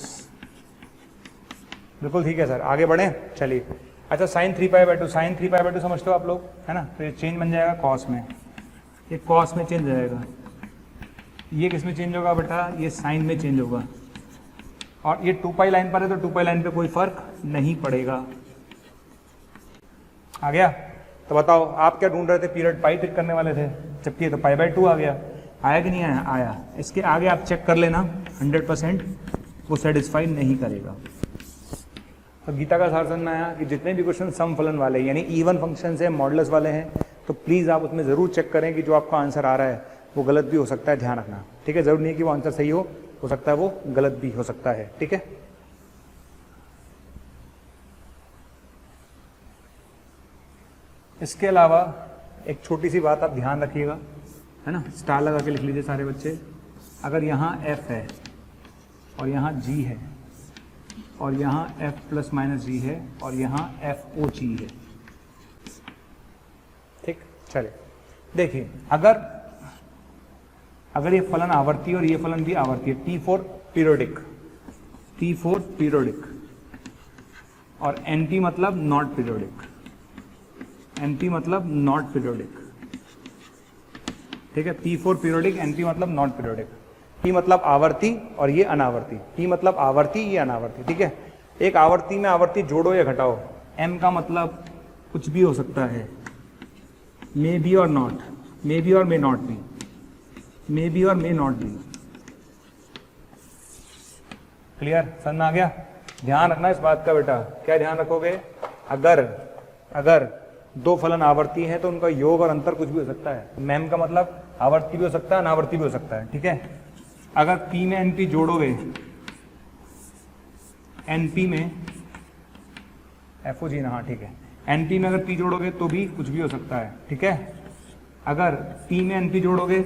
बिल्कुल ठीक है सर। आगे बढ़े, चलिए अच्छा साइन 3π/2, साइन 3π/2 समझते हो आप लोग, है ना? तो ये चेंज बन जाएगा कॉस में, ये कॉस में चेंज हो जाएगा, ये किस में चेंज होगा बेटा? ये साइन में चेंज होगा। और ये 2π लाइन पर है तो 2π लाइन पे कोई फर्क नहीं पड़ेगा। आ गया? तो बताओ आप क्या ढूंढ रहे थे? पीरियड पाई तक करने वाले थे, जबकि ये तो π/2 आ गया। आया कि नहीं आया? आया। इसके आगे आप चेक कर लेना, 100% वो सेटिस्फाई नहीं करेगा। तो गीता का सार समझ आया कि जितने भी क्वेश्चन सम फलन वाले यानी इवन फंक्शन है, मॉडुलस वाले हैं, तो प्लीज़ आप उसमें ज़रूर चेक करें कि जो आपका आंसर आ रहा है वो गलत भी हो सकता है, ध्यान रखना, ठीक है? जरूर नहीं है कि वो आंसर सही हो सकता है वो गलत भी हो सकता है, ठीक है? इसके अलावा एक छोटी सी बात आप ध्यान रखिएगा, है ना? स्टार लगा के लिख लीजिए सारे बच्चे। अगर यहाँ f है और यहाँ g है और यहाँ f+-g है और यहाँ FOG है, ठीक? चलिए देखिए, अगर ये फलन आवर्ती और ये फलन भी आवर्ती है, T4 पीरियोडिक, T4 पीरियोडिक और NP मतलब नॉट पीरियोडिक, NP मतलब नॉट पीरियोडिक, ठीक है? P4 पीरियोडिक, NP मतलब नॉट पीरियोडिक, P मतलब आवर्ती और ये अनावर्ती, P मतलब आवर्ती, ये अनावर्ती, ठीक है? एक आवर्ती में आवर्ती जोड़ो या घटाओ, M का मतलब कुछ भी हो सकता है, मे बी और नॉट, मे बी और may not be, may be और मे नॉट बी। क्लियर? समझ में आ गया? ध्यान रखना इस बात का बेटा। क्या ध्यान रखोगे? अगर दो फलन आवर्ती हैं तो उनका योग और अंतर कुछ भी हो सकता है। मैम का मतलब आवर्ती भी हो सकता है, अनावर्ती भी हो सकता है, ठीक है? अगर P में NP जोड़ोगे, NP में FOG ना, हाँ ठीक है, NP में अगर P जोड़ोगे तो भी कुछ भी हो सकता है, ठीक है? अगर P में NP जोड़ोगे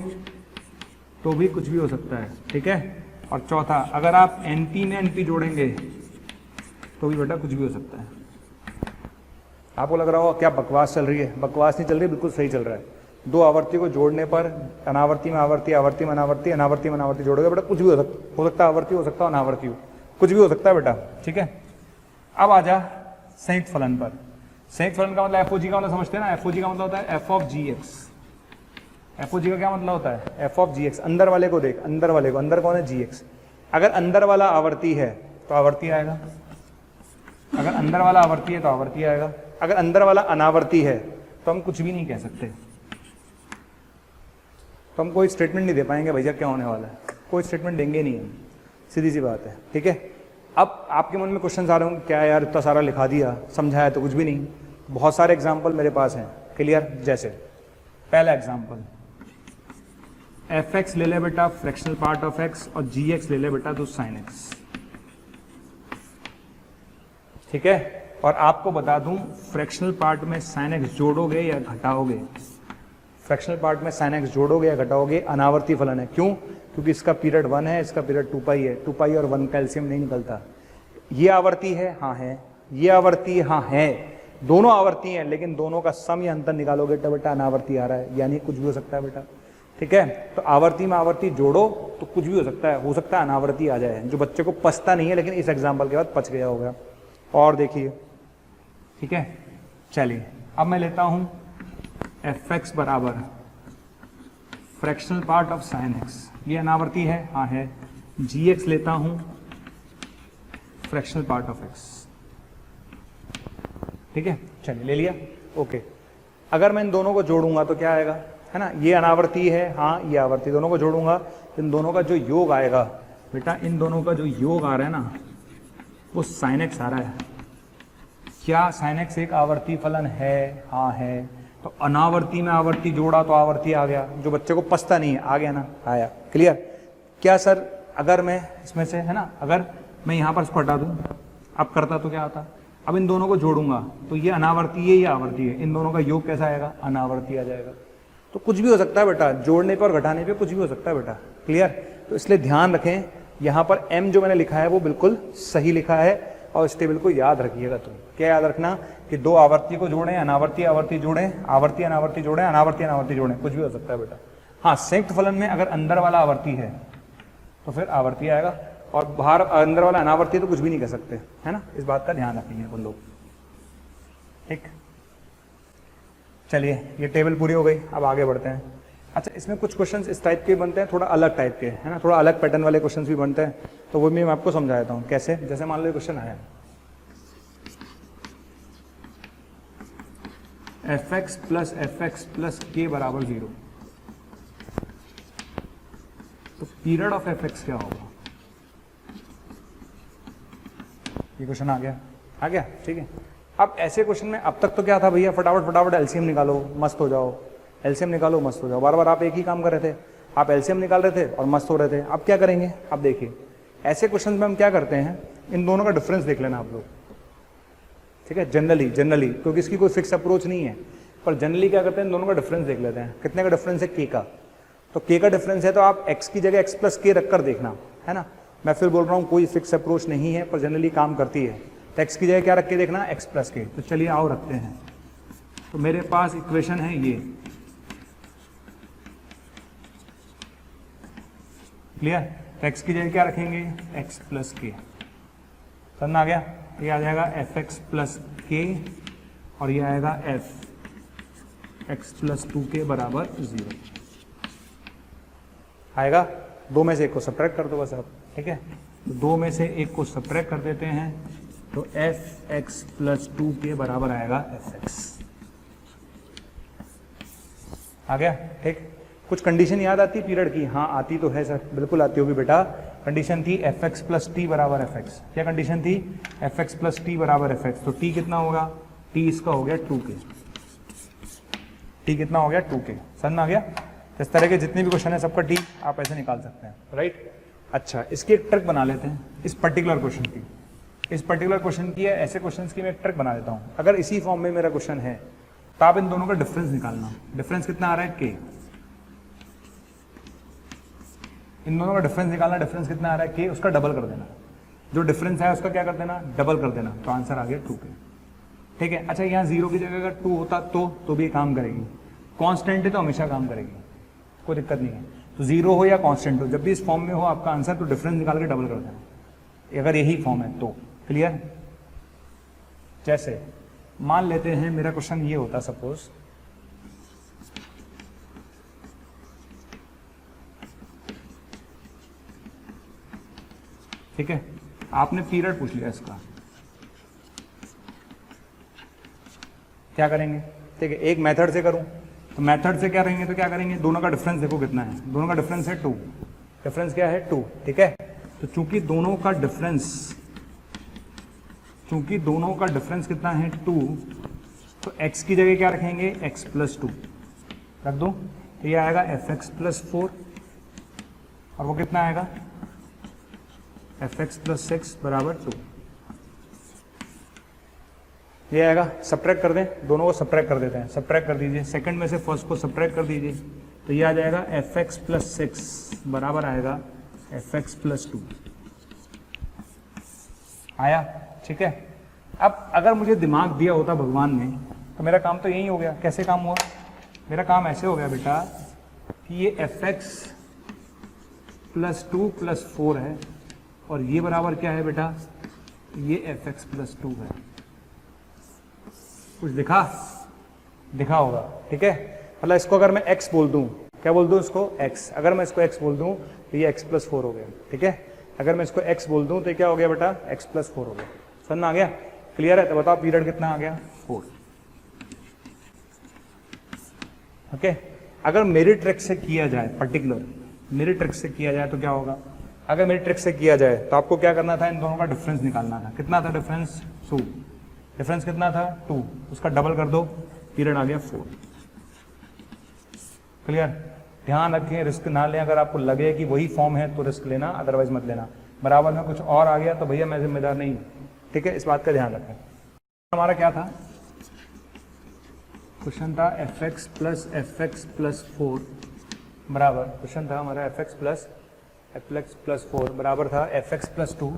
तो भी कुछ भी हो सकता है, ठीक है? और चौथा, अगर आप NP में NP जोड़ेंगे तो भी बेटा कुछ भी हो सकता है। आपको लग रहा होगा क्या बकवास चल रही है? बकवास नहीं चल रही, बिल्कुल सही चल रहा है। दो आवर्ती को जोड़ने पर अनावर्ती में आवर्ती, आवर्ती में अनावर्ती, अनावर्ती में अनावर्ती जोड़ोगे बेटा कुछ भी हो सकता है, आवर्ती हो सकता है, अनावर्ती हो, कुछ भी हो सकता है बेटा, ठीक है? अब आ जा संयुक्त फलन पर। संयुक्त फलन का मतलब FOG का मतलब समझते हैं ना? FOG का मतलब होता है f(g(x). FOG का क्या मतलब होता है? f(g(x). अंदर वाले को देख, अंदर वाले को, अंदर कौन है? gx। अगर अंदर वाला आवर्ती है तो आवर्ती आएगा, अगर अंदर वाला आवर्ती है तो आवर्ती आएगा, अगर अंदर वाला अनावर्ती है तो हम कुछ भी नहीं कह सकते, तो हम कोई स्टेटमेंट नहीं दे पाएंगे भैया क्या होने वाला है, कोई स्टेटमेंट देंगे नहीं हम, सीधी सी बात है, ठीक है? अब आपके मन में क्वेश्चन आ रहे होंगे क्या यार इतना सारा लिखा दिया, समझाया तो कुछ भी नहीं। बहुत सारे एग्जाम्पल मेरे पास हैं, क्लियर? जैसे पहला एग्जाम्पल, fx ले ले बेटा फ्रैक्शनल पार्ट ऑफ x और gx ले ले बेटा तो sin x, ठीक है? और आपको बता दूं फ्रैक्शनल पार्ट में sin x जोड़ोगे या घटाओगे, फ्रैक्शनल पार्ट में sin x जोड़ोगे या घटाओगे अनावर्ती फलन है। क्यों? क्योंकि इसका पीरियड 1 है, इसका पीरियड 2π है, 2π और 1 का एलसीएम नहीं निकलता। ये आवर्ती है, हाँ है, ये आवर्ती है, हाँ है, दोनों आवर्ती हैं, लेकिन दोनों का सम या अंतर निकालोगे तो बेटा अनावर्ती आ रहा है, यानी कुछ भी हो सकता है बेटा, ठीक है? तो आवर्ती में आवर्ती जोड़ो तो कुछ भी हो सकता है अनावर्ती आ जाए, जो बच्चे को पछता नहीं है लेकिन इस एग्जाम्पल के बाद पच गया होगा। और देखिए, ठीक है? चलिए अब मैं लेता हूं fx बराबर fractional part of sin x, ये अनावर्ती है, हाँ है, gx लेता हूं फ्रैक्शनल पार्ट ऑफ x, ठीक है? चलिए ले लिया, ओके। अगर मैं इन दोनों को जोड़ूंगा तो क्या आएगा, है ना? ये अनावर्ती है, हाँ ये आवर्ती, दोनों को जोड़ूंगा इन दोनों का जो योग आएगा बेटा, इन दोनों का जो योग आ रहा है ना वो sin x आ रहा है। क्या sin x एक आवर्ती फलन है? हाँ है। तो अनावर्ती में आवर्ती जोड़ा तो आवर्ती आ गया, जो बच्चे को पछता नहीं है, आ गया ना? आया, क्लियर? क्या सर अगर मैं इसमें से, है ना, अगर मैं यहाँ पर इसको हटा दूँ, अब करता तो क्या आता? अब इन दोनों को जोड़ूंगा तो ये अनावर्ती है, ये आवर्ती है, इन दोनों का योग कैसा आएगा? अनावर्ती आ जाएगा। तो कुछ भी हो सकता है बेटा, जोड़ने पर और घटाने पर कुछ भी हो सकता है बेटा, क्लियर? तो इसलिए ध्यान रखें, यहाँ पर m जो मैंने लिखा है वो बिल्कुल सही लिखा है, और इस टेबल को याद रखिएगा तुम। क्या याद रखना? कि दो आवर्ती को जोड़ें, अनावर्ती आवर्ती जोड़ें, आवर्ती अनावर्ती जोड़ें, अनावर्ती अनावर्ती जोड़ें, कुछ भी हो सकता है बेटा। हाँ, संयुक्त फलन में अगर अंदर वाला आवर्ती है तो फिर आवर्ती आएगा, और बाहर अंदर वाला अनावर्ती तो कुछ भी नहीं कह सकते, है ना? इस बात का ध्यान रखेंगे अपन लोग। ठीक, चलिए ये टेबल पूरी हो गई, अब आगे बढ़ते हैं। अच्छा, इसमें कुछ क्वेश्चंस इस टाइप के बनते हैं, थोड़ा अलग टाइप के, है ना, थोड़ा अलग पैटर्न वाले क्वेश्चंस भी बनते हैं, तो वो भी मैं आपको समझा देता हूँ कैसे। जैसे मान लो क्वेश्चन आया fx प्लस k बराबर 0, तो पीरियड ऑफ fx क्या होगा? ये क्वेश्चन आ गया, ठीक है। अब ऐसे क्वेश्चन में अब तक तो क्या था भैया, फटाफट एलसीएम निकालो मस्त हो जाओ, एलसीएम निकालो मस्त हो जाओ, बार बार आप एक ही काम कर रहे थे, आप एलसीएम निकाल रहे थे और मस्त हो रहे थे। अब क्या करेंगे, आप देखिए ऐसे क्वेश्चन में हम क्या करते हैं, इन दोनों का डिफरेंस देख लेना आप लोग, ठीक है। जनरली क्योंकि इसकी कोई फिक्स अप्रोच नहीं है, पर जनरली क्या करते हैं, इन दोनों का डिफरेंस देख लेते हैं। कितने का डिफरेंस है, के का, तो के का डिफरेंस है तो आप एक्स की जगह एक्स प्लस के रखकर देखना, है ना। मैं फिर बोल रहा हूँ कोई फिक्स अप्रोच नहीं है, पर जनरली काम करती है। तो एक्स की जगह क्या रख के देखना, एक्स प्लस के। तो चलिए आओ रखते हैं। तो मेरे पास इक्वेशन है ये, क्लियर। तो एक्स की जगह क्या रखेंगे, एक्स प्लस के, समझ आ गया। ये आ जाएगा एफ एक्स प्लस के और ये आएगा एफ एक्स प्लस 2 बराबर 0 आएगा। दो में से एक को सब्ट्रैक्ट कर दो बस आप, ठीक है। तो दो में से एक को सब्ट्रैक्ट कर देते हैं, तो एफ एक्स प्लस 2 बराबर आएगा एफ एक्स, आ गया, ठीक। कुछ कंडीशन याद आती पीरियड की, हाँ आती तो है सर, बिल्कुल आती होगी बेटा। कंडीशन थी एफ एक्स प्लस टी बराबर एफ एक्स। क्या कंडीशन थी, एफ एक्स प्लस टी बराबर एफ एक्स। तो टी कितना होगा, टी इसका हो गया 2k, टी कितना हो गया 2k, समझ में आ गया। इस तरह के जितने भी क्वेश्चन है सबका टी आप ऐसे निकाल सकते हैं, राइट। अच्छा, इसकी एक ट्रिक बना लेते हैं इस पर्टिकुलर क्वेश्चन की, इस पर्टिकुलर क्वेश्चन की या ऐसे क्वेश्चन की मैं एक ट्रिक बना देता हूँ। अगर इसी फॉर्म में मेरा क्वेश्चन है तो आप इन दोनों का डिफरेंस निकालना। डिफरेंस कितना आ रहा है, k, इन दोनों का डिफरेंस निकालना। डिफरेंस कितना आ रहा है, k, उसका डबल कर देना। जो डिफरेंस है उसका क्या कर देना, डबल कर देना। तो आंसर आ गया 2k, ठीक है। अच्छा, यहाँ 0 की जगह अगर 2 होता तो भी काम करेगी। कांस्टेंट है तो हमेशा काम करेगी, कोई दिक्कत नहीं है। तो 0 हो या कांस्टेंट हो, जब भी इस फॉर्म में हो आपका आंसर, तो डिफरेंस निकाल के डबल कर देना, अगर यही फॉर्म है तो। क्लियर। जैसे मान लेते हैं मेरा क्वेश्चन ये होता, सपोज ठीक है, आपने पीरियड पूछ लिया इसका, क्या करेंगे, ठीक है। एक मेथड से करूं तो मेथड से क्या रहेंगे, तो क्या करेंगे, दोनों का डिफरेंस देखो कितना है, दोनों का डिफरेंस है 2, डिफरेंस क्या है 2, ठीक है। तो चूंकि दोनों का डिफरेंस कितना है 2, तो x की जगह क्या रखेंगे, x प्लस 2 रख दो, तो ये आएगा एफ एक्स प्लस 4 और वो कितना आएगा, एफ एक्स प्लस 6 बराबर 2, ये आएगा। सब्ट्रैक्ट कर दें, दोनों को सब्ट्रैक्ट कर देते हैं, सब्ट्रैक्ट कर दीजिए, सेकंड में से फर्स्ट को सब्ट्रैक्ट कर दीजिए, तो ये आ जाएगा एफ एक्स प्लस 6 बराबर आएगा एफ एक्स प्लस 2, आया, ठीक है। अब अगर मुझे दिमाग दिया होता भगवान ने तो मेरा काम तो यही हो गया। कैसे काम हुआ, मेरा काम ऐसे हो गया बेटा कि ये एफ एक्स प्लस 2 प्लस 4 है और ये बराबर क्या है बेटा, ये एफ एक्स प्लस 2 है। कुछ दिखा होगा, ठीक है। मतलब इसको अगर मैं x बोल दूं, क्या बोल दूं इसको, x, अगर मैं इसको x बोल दूं तो ये x प्लस 4 हो गया, ठीक है। अगर मैं इसको x बोल दूं तो क्या हो गया बेटा, x प्लस 4 हो गया, समझ में आ गया, क्लियर है। तो बताओ पीरियड कितना आ गया, 4, ओके। अगर मेरी ट्रिक से किया जाए, पर्टिकुलर मेरी ट्रिक से किया जाए तो क्या होगा, अगर मेरी ट्रिक से किया जाए तो आपको क्या करना था, इन दोनों का डिफरेंस निकालना था। कितना था डिफरेंस, 2, डिफरेंस कितना था 2, उसका डबल कर दो, पीरियड आ गया 4, क्लियर। ध्यान रखें, रिस्क ना लें, अगर आपको लगे कि वही फॉर्म है तो रिस्क लेना, अदरवाइज मत लेना। बराबर में कुछ और आ गया तो भैया मैं जिम्मेदार नहीं, ठीक है, इस बात का ध्यान रखें। हमारा क्या था क्वेश्चन, था एफ एक्स प्लस 4 बराबर, क्वेश्चन था हमारा एफ एक्स प्लस 4 बराबर था F x plus 2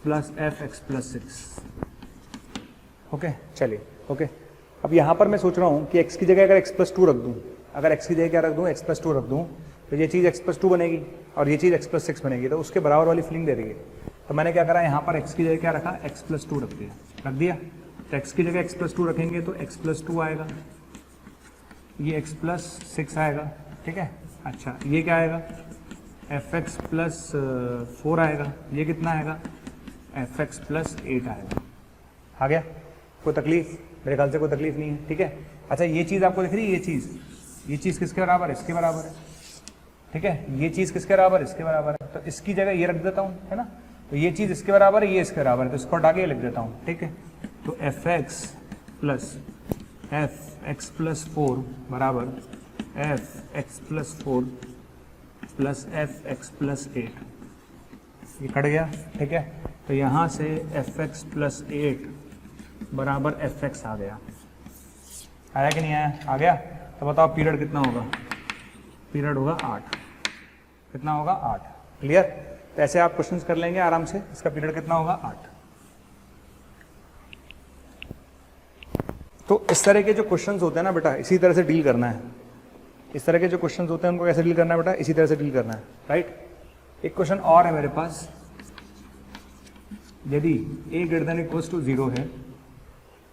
plus F x plus 6, okay. चलिए, ओके। अब यहाँ पर मैं सोच रहा हूँ कि x की जगह अगर x प्लस 2 रख दूँ, अगर x की जगह क्या रख दूँ, x प्लस 2 रख दूँ, तो ये चीज़ x प्लस 2 बनेगी और ये चीज़ x प्लस 6 बनेगी, तो उसके बराबर वाली फीलिंग दे रही है। तो मैंने क्या करा, यहाँ पर x की जगह क्या रखा, x प्लस 2 रख दिया, तो x की जगह x+2 रखेंगे तो x+2 आएगा, ये x+6 आएगा, ठीक है। अच्छा ये क्या आएगा, fx+4 आएगा, ये कितना आएगा, fx+8 आएगा। आ गया, कोई तकलीफ, मेरे ख्याल से कोई तकलीफ नहीं है, ठीक है। अच्छा ये चीज़ आपको दिख रही है, ये चीज़ किसके बराबर है, इसके बराबर है, ठीक है। ये चीज़ किसके बराबर है, इसके बराबर है, तो इसकी जगह ये रख देता हूँ, है ना। तो ये चीज़ इसके बराबर है, ये इसके बराबर है, तो इसको हटा के लिख देता हूँ, ठीक है। तो fx+4 बराबर fx+4 प्लस fx+8, ये कट गया, ठीक है। तो यहाँ से fx+8 बराबर fx आ गया, आया कि नहीं आया, आ गया। तो बताओ पीरियड कितना होगा, पीरियड होगा 8, कितना होगा 8, क्लियर। तो ऐसे आप क्वेश्चंस कर लेंगे आराम से, इसका पीरियड कितना होगा 8। तो इस तरह के जो क्वेश्चंस होते हैं ना बेटा, इसी तरह से डील करना है। इस तरह के जो क्वेश्चंस होते हैं उनको कैसे डील करना है बेटा, इसी तरह से डील करना है, राइट। एक क्वेश्चन और है मेरे पास, यदि a > 0 है,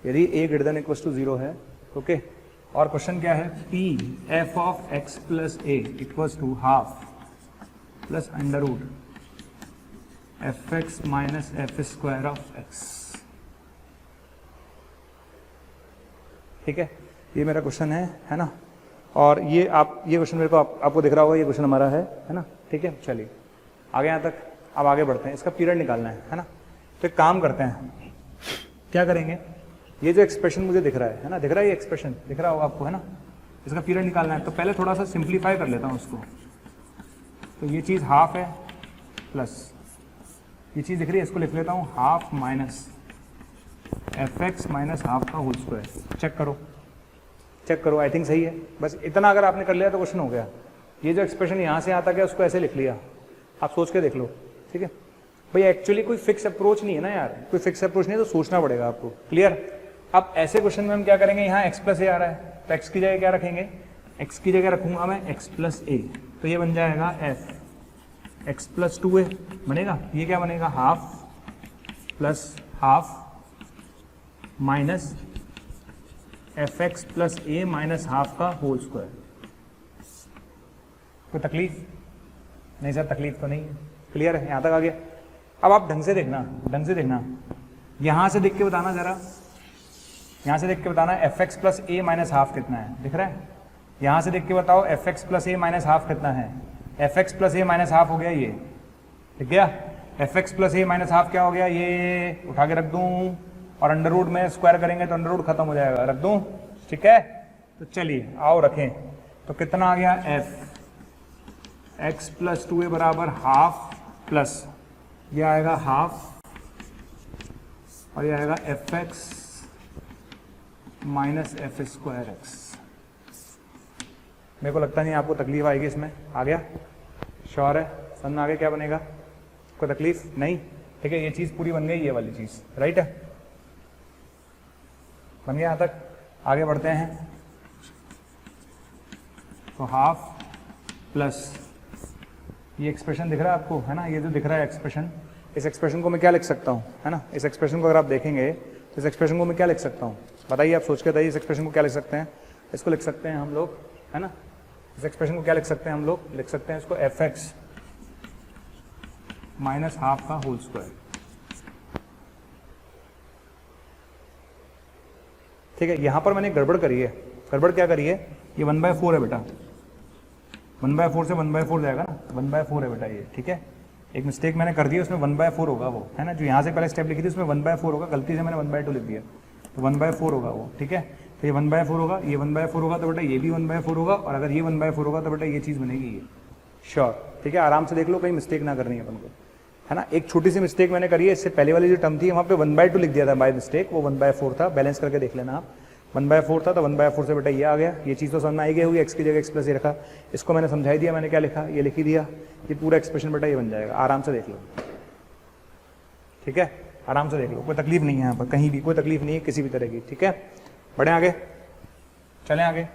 यदि a > 0 है, ओके। और क्वेश्चन क्या है, p f of x plus a equals to ½ plus under root fx minus f square of x, ठीक है। ये मेरा क्वेश्चन है ना। और ये क्वेश्चन मेरे को आपको दिख रहा होगा, ये क्वेश्चन हमारा है ना, ठीक है। चलिए आगे यहाँ तक, अब आगे बढ़ते हैं, इसका पीरियड निकालना है ना। तो एक काम करते हैं, क्या करेंगे, ये जो एक्सप्रेशन मुझे दिख रहा है ना, दिख रहा है ये एक्सप्रेशन, दिख रहा होगा आपको, है ना। इसका पीरियड निकालना है, तो पहले थोड़ा सा सिंप्लीफाई कर लेता हूँ उसको। तो ये चीज़ ½ है, प्लस ये चीज़ दिख रही है, इसको लिख लेता हूँ ½ माइनस fx माइनस ½ का होल स्क्वायर। चेक करो, आई थिंक सही है। बस इतना अगर आपने कर लिया तो क्वेश्चन हो गया। ये जो एक्सप्रेशन यहाँ से आता गया उसको ऐसे लिख लिया, आप सोच के देख लो, ठीक है। भाई एक्चुअली कोई फिक्स अप्रोच नहीं है ना यार, कोई फिक्स अप्रोच नहीं है, तो सोचना पड़ेगा आपको, क्लियर। अब ऐसे क्वेश्चन में हम क्या करेंगे, यहाँ x+a आ रहा है, तो x की जगह क्या रखेंगे, x की जगह रखूंगा मैं x+a, तो ये बन जाएगा f x+2a बनेगा, ये क्या बनेगा, ½ प्लस ½ माइनस fx+a माइनस ½ का होल स्क्वायर। कोई तकलीफ नहीं सर, तकलीफ तो नहीं है, क्लियर है, यहाँ तक आ गया। अब आप ढंग से देखना, यहाँ से देख के बताना जरा, यहाँ से देख के बताना fx+a माइनस ½ कितना है, दिख रहा है। यहाँ से देख के बताओ fx+a माइनस ½ कितना है, fx+a माइनस ½ हो गया, ये दिख गया। fx+a माइनस ½ क्या हो गया, ये उठा के रख दूँ, और अंडर रूट में स्क्वायर करेंगे तो अंडर रूट खत्म हो जाएगा, रख दूँ, ठीक है। तो चलिए आओ रखें, तो कितना आ गया, fx+2a बराबर ½ प्लस ये आएगा ½ और ये आएगा fx minus f square x। मेरे को लगता नहीं आपको तकलीफ आएगी इसमें, आ गया, श्योर है, समझ में आ गया क्या बनेगा, कोई तकलीफ नहीं, ठीक है। ये चीज़ पूरी बन गई, ये वाली चीज़, राइट है, बन गया। यहाँ तक आगे बढ़ते हैं। तो ½ प्लस ये एक्सप्रेशन दिख रहा है आपको, है ना, ये जो दिख रहा है एक्सप्रेशन, इस एक्सप्रेशन को मैं क्या लिख सकता हूँ, है ना। इस एक्सप्रेशन को अगर आप देखेंगे तो इस एक्सप्रेशन को मैं क्या लिख सकता हूँ, बताइए, आप सोच के बताइए, इस एक्सप्रेशन को क्या लिख सकते हैं, इसको लिख सकते हैं हम लोग, है ना। इस एक्सप्रेशन को क्या लिख सकते हैं हम लोग, लिख सकते हैं इसको fx माइनस ½ का होल स्क्वायर, ठीक है। यहाँ पर मैंने गड़बड़ करी है, गड़बड़ क्या करी है, ये 1/4 है बेटा, 1/4 से 1/4 जाएगा ना, 1/4 है बेटा ये, ठीक है। एक मिस्टेक मैंने कर दी है, उसमें 1/4 होगा वो, है ना, जो यहाँ से पहले स्टेप लिखी थी उसमें 1/4 होगा, गलती से मैंने 1/2 लिख दिया, तो 1/4 होगा वो, ठीक है। तो ये 1/4 होगा, ये 1/4 होगा, तो बेटा ये भी 1/4 होगा, और अगर ये 1/4 होगा तो बेटा ये चीज़ बनेगी ये, श्योर, ठीक है। आराम से देख लो, कहीं मिस्टेक ना करनी है अपन को, है ना। एक छोटी सी मिस्टेक मैंने करी है, इससे पहले वाली जो टर्म थी वहाँ पे 1/2 लिख दिया था बाय मिस्टेक, वो 1/4 था, बैलेंस करके देख लेना आप, 1/4 था, तो 1/4 से बेटा ये आ गया, ये चीज़ तो समझ में आई गई होगी, x की जगह x+a रखा, इसको मैंने समझाई दिया, मैंने क्या लिखा, ये लिख ही दिया, ये पूरा एक्सप्रेशन बेटा ये बन जाएगा, आराम से देख लो, ठीक है, आराम से देख लो, कोई तकलीफ नहीं है यहाँ पर, कहीं भी कोई तकलीफ नहीं है किसी भी तरह की, ठीक है। बढ़े आगे, चलें आगे।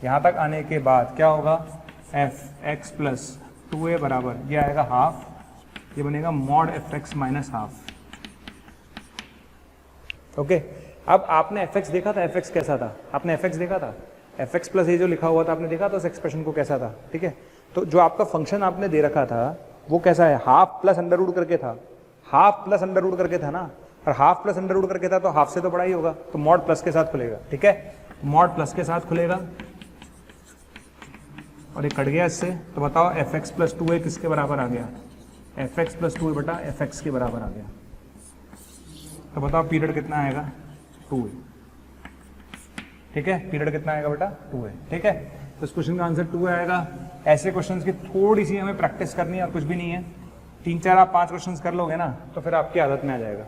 यहाँ तक आने के बाद क्या होगा, fx+2a बराबर ये आएगा ½ ये बनेगा mod fx माइनस ½ ओके। अब आपने एफ एक्स देखा था, एफ एक्स कैसा था, आपने एफ एक्स देखा था, एफ एक्स प्लस ये जो लिखा हुआ था आपने देखा था उस एक्सप्रेशन को कैसा था, ठीक है। तो जो आपका फंक्शन आपने दे रखा था वो कैसा है, हाफ प्लस अंडर रूट करके था, हाफ प्लस अंडर रूट करके था ना, और हाफ प्लस अंडर रूट करके था तो हाफ से तो बड़ा ही होगा, तो मॉड प्लस के साथ खुलेगा, ठीक है, मॉड प्लस के साथ खुलेगा। और ये कट गया इससे, तो बताओ एफ एक्स प्लस 2a किसके बराबर आ गया, एफ एक्स प्लस 2a बटा एफ एक्स के बराबर आ गया। तो बताओ पीरियड कितना आएगा, 2a, ठीक है, पीरियड कितना आएगा बेटा, 2a, ठीक है। तो इस क्वेश्चन का आंसर 2a आएगा। ऐसे क्वेश्चंस की थोड़ी सी हमें प्रैक्टिस करनी है और कुछ भी नहीं है, 3 4 आप 5 क्वेश्चंस कर लोगे ना तो फिर आपकी आदत में आ जाएगा।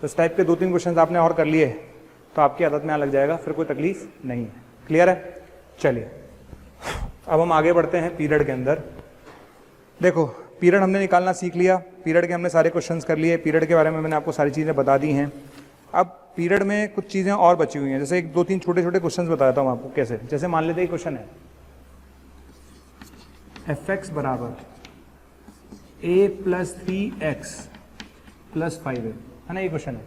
तो इस टाइप के 2 3 क्वेश्चंस आपने और कर लिए तो आपकी आदत में आ लग जाएगा, फिर कोई तकलीफ नहीं है। क्लियर है? चलिए अब हम आगे बढ़ते हैं पीरियड के अंदर। देखो पीरियड हमने निकालना सीख लिया, पीरियड के हमने सारे क्वेश्चंस कर लिए, पीरियड के बारे में मैंने आपको सारी चीज़ें बता दी हैं। अब पीरियड में कुछ चीज़ें और बची हुई हैं, जैसे 1 2 3 छोटे छोटे क्वेश्चंस बताता हूँ आपको कैसे। जैसे मान लेते हैं क्वेश्चन है एफ एक्स बराबर a प्लस 3x प्लस 5 है ना, ये क्वेश्चन है,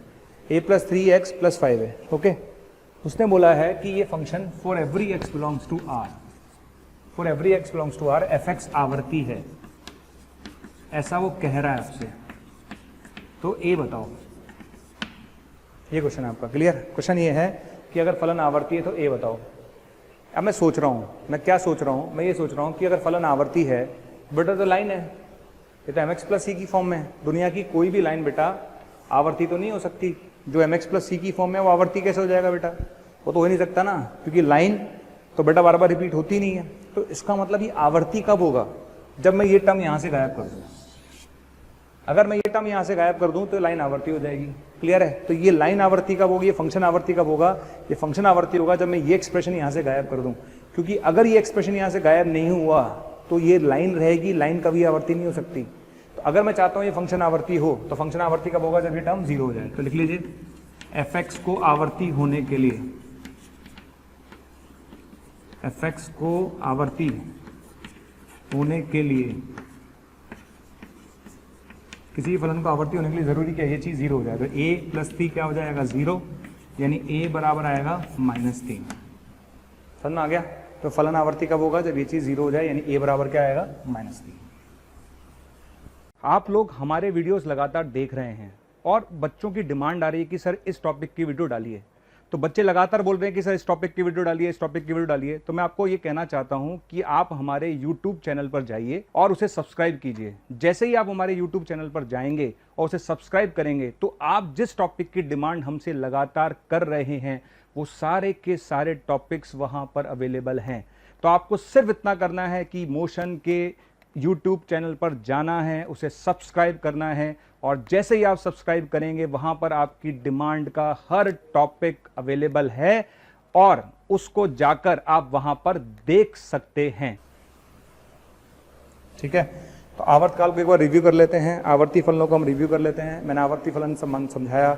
a प्लस 3x प्लस 5 है, ओके। उसने बोला है कि ये function for every x belongs to r, for every x belongs to r f x आवर्ती है, ऐसा वो कह रहा है आपसे। तो a बताओ, ये क्वेश्चन है आपका। क्लियर? क्वेश्चन ये है कि अगर फलन आवर्ती है तो a बताओ। अब मैं सोच रहा हूँ, मैं क्या सोच रहा हूँ, मैं ये सोच रहा हूँ कि अगर फलन आवर्ती है बेटा तो लाइन है, ये तो mx प्लस सी की फॉर्म में है, दुनिया की कोई भी लाइन बेटा आवर्ती तो नहीं हो सकती। जो mx प्लस सी की फॉर्म में है वो आवर्ती कैसे हो जाएगा बेटा, वो तो हो ही नहीं सकता ना, क्योंकि लाइन तो बेटा बार बार रिपीट होती नहीं है। तो इसका मतलब ये आवर्ती कब होगा, जब मैं ये टर्म यहाँ से गायब कर दूँ। अगर मैं ये टर्म यहाँ से गायब कर दूँ तो लाइन आवर्ती हो जाएगी। क्लियर है? तो ये लाइन आवर्ती कब होगी, ये फंक्शन आवर्ती कब होगा, ये फंक्शन आवर्ती होगा जब मैं ये एक्सप्रेशन यहाँ से गायब कर दूँ, क्योंकि अगर ये एक्सप्रेशन यहाँ से गायब नहीं हुआ तो ये लाइन रहेगी, लाइन कभी आवर्ती नहीं हो सकती। तो अगर मैं चाहता हूँ ये फंक्शन आवर्ती हो तो फंक्शन आवर्ती कब होगा, जब ये टर्म 0 हो जाए। तो लिख लीजिए एफ एक्स को आवर्ती होने के लिए, एफ एक्स को आवर्ती होने के लिए, किसी फलन को आवर्ती होने के लिए जरूरी क्या ये चीज 0 हो जाए। तो a प्लस 3 क्या हो जाएगा 0, यानी a बराबर आएगा -3। समझ में आ गया? तो फलन आवर्ती कब होगा, जब ये चीज 0 हो जाए, यानी a बराबर क्या आएगा -3। आप लोग हमारे वीडियोस लगातार देख रहे हैं और बच्चों की डिमांड आ रही है कि सर इस टॉपिक की वीडियो डालिए। तो बच्चे लगातार बोल रहे हैं कि सर इस टॉपिक की वीडियो डालिए, इस टॉपिक की वीडियो डालिए। तो मैं आपको ये कहना चाहता हूं कि आप हमारे YouTube चैनल पर जाइए और उसे सब्सक्राइब कीजिए। जैसे ही आप हमारे YouTube चैनल पर जाएंगे और उसे सब्सक्राइब करेंगे तो आप जिस टॉपिक की डिमांड हमसे लगातार कर रहे हैं वो सारे के सारे टॉपिक्स वहां पर अवेलेबल हैं। तो आपको सिर्फ इतना करना है कि मोशन के YouTube चैनल पर जाना है, उसे सब्सक्राइब करना है, और जैसे ही आप सब्सक्राइब करेंगे वहां पर आपकी डिमांड का हर टॉपिक अवेलेबल है और उसको जाकर आप वहां पर देख सकते हैं। ठीक है? तो आवर्तकाल को एक बार रिव्यू कर लेते हैं, आवर्ती फलनों को हम रिव्यू कर लेते हैं। मैंने आवर्ती फलन संबंध समझाया,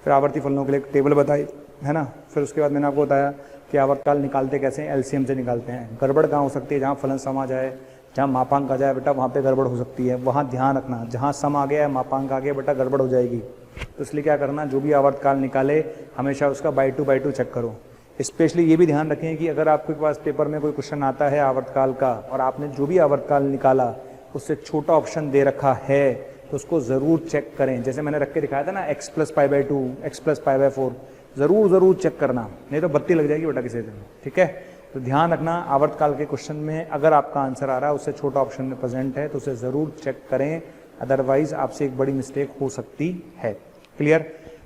फिर आवर्ती फलनों के लिए एक टेबल बताई, है ना। फिर उसके बाद मैंने आपको बताया कि आवर्तकाल निकालते कैसे हैं, एलसीएम से निकालते हैं। गड़बड़ कहाँ हो सकती है, जहाँ फलन सम आ जाए, जहाँ मापांक आ जाए बेटा वहाँ पे गड़बड़ हो सकती है, वहाँ ध्यान रखना। जहाँ सम आ गया है, मापांक आ गया बेटा, गड़बड़ हो जाएगी। तो इसलिए क्या करना, जो भी आवर्तकाल निकाले हमेशा उसका बाई टू चेक करो। स्पेशली ये भी ध्यान रखें कि अगर आपके पास पेपर में कोई क्वेश्चन आता है आवर्तकाल का और आपने जो भी आवर्तकाल निकाला उससे छोटा ऑप्शन दे रखा है तो उसको ज़रूर चेक करें। जैसे मैंने रख के दिखाया था ना x + π/2, x + π/4, ज़रूर चेक करना, नहीं तो बत्ती लग जाएगी बेटा किसी दिन। ठीक है? तो ध्यान रखना, आवर्तकाल के क्वेश्चन में अगर आपका आंसर आ रहा है उससे छोटा ऑप्शन में प्रेजेंट है तो उसे ज़रूर चेक करें, अदरवाइज आपसे एक बड़ी मिस्टेक हो सकती है। क्लियर?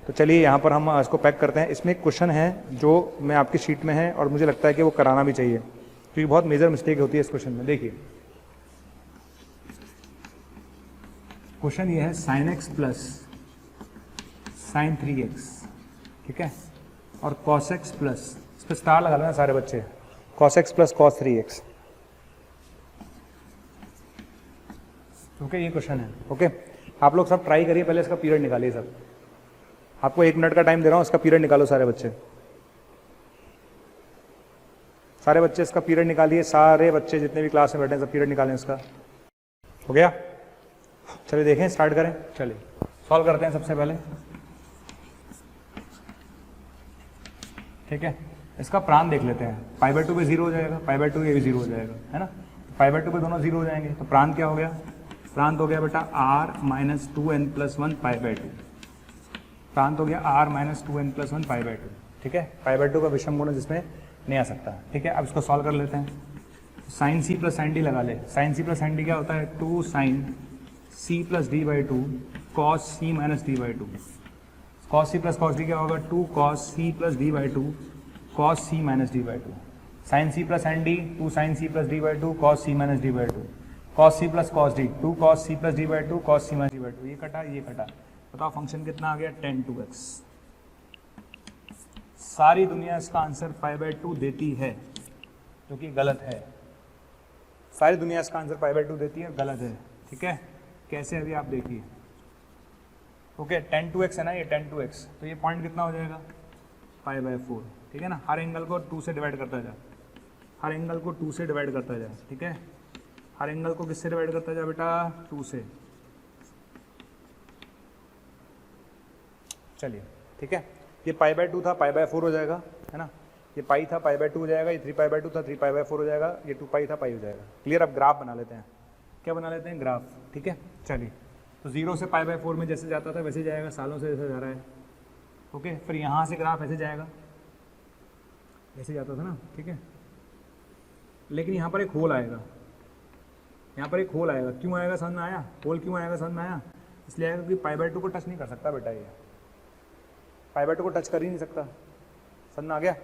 तो चलिए यहाँ पर हम इसको पैक करते हैं। इसमें एक क्वेश्चन है जो मैं आपकी शीट में है और मुझे लगता है कि वो कराना भी चाहिए क्योंकि बहुत मेजर मिस्टेक होती है इस क्वेश्चन में। देखिए क्वेश्चन ये है sin x plus sin 3x, ठीक है, और cos x प्लस, इस पर स्टार लगा लेना सारे बच्चे, cos x plus cos 3x। Okay, ये क्वेश्चन है। ओके, आप लोग सब ट्राई करिए, पहले इसका पीरियड निकालिए। सब आपको 1 मिनट का टाइम दे रहा हूँ, इसका पीरियड निकालो सारे बच्चे। सारे बच्चे इसका पीरियड निकालिए, सारे बच्चे जितने भी क्लास में बैठे हैं सब पीरियड निकालें इसका। हो गया? चलिए देखें, स्टार्ट करें। चलिए सॉल्व करते हैं। सबसे पहले ठीक है, इसका प्रांत देख लेते हैं। पाई बाई टू पे जीरो हो जाएगा, पाई बाई टू ये भी जीरो हो जाएगा, है ना। पाई बाई टू पे दोनों जीरो हो जाएंगे, तो प्रांत क्या हो गया, प्रांत हो गया बेटा r minus two n plus one pi by two. प्रांत हो गया r minus two n plus one pi by two. ठीक है, पाई बाई टू का विषम गुण जिसमें नहीं आ सकता। ठीक है, अब इसको सॉल्व कर लेते हैं। Sine C plus sine D लगा ले। Sine C plus sine D क्या होता है, two sine C plus D by two cos C minus D by two. Cos C plus cos D क्या होगा, two cos C plus D by two cos C minus D by two. Sine C plus sine D, two sine C plus D by two cos C minus D by two. Cos C plus cos D, two cos C plus D by two cos C minus D by two. ये कटा, ये कटा, बताओ function कितना आ गया, ten to x. सारी दुनिया इसका आंसर पाई बाई टू देती है, जो कि गलत है। सारी दुनिया इसका आंसर पाई बाई टू देती है, गलत है। ठीक है, कैसे अभी आप देखिए। ओके, टेन टू एक्स है ना, ये टेन टू एक्स, तो ये पॉइंट कितना हो जाएगा, पाई बाई फोर। ठीक है ना, हर एंगल को टू से डिवाइड करता जा, हर एंगल को टू से डिवाइड करता जा। ठीक है, हर एंगल को किससे डिवाइड करता जा बेटा, टू से। चलिए, ठीक है, ये पाई बाई टू था, पाई बाई फोर हो जाएगा, है ना। ये पाई था, पाई बाई टू हो जाएगा। ये थ्री पाई बाई टू था, थ्री पाई बाई फोर हो जाएगा। ये टू पाई था, पाई हो जाएगा। क्लियर, अब ग्राफ बना लेते हैं। क्या बना लेते हैं, ग्राफ। ठीक है, चलिए, तो जीरो से पाई बाई फोर में जैसे जाता था वैसे जाएगा, सालों से जैसे जा रहा है। ओके, फिर यहाँ से ग्राफ ऐसे जाएगा, ऐसे जाता था ना। ठीक है, लेकिन यहाँ पर एक होल आएगा, यहाँ पर एक होल आएगा। क्यों आएगा, समझ में आया, होल क्यों आएगा, समझ में आया। इसलिए आएगा क्योंकि पाई बाई टू को टच नहीं कर सकता बेटा, ये पाई बाई टू को टच कर ही नहीं सकता। समझ में आ गया।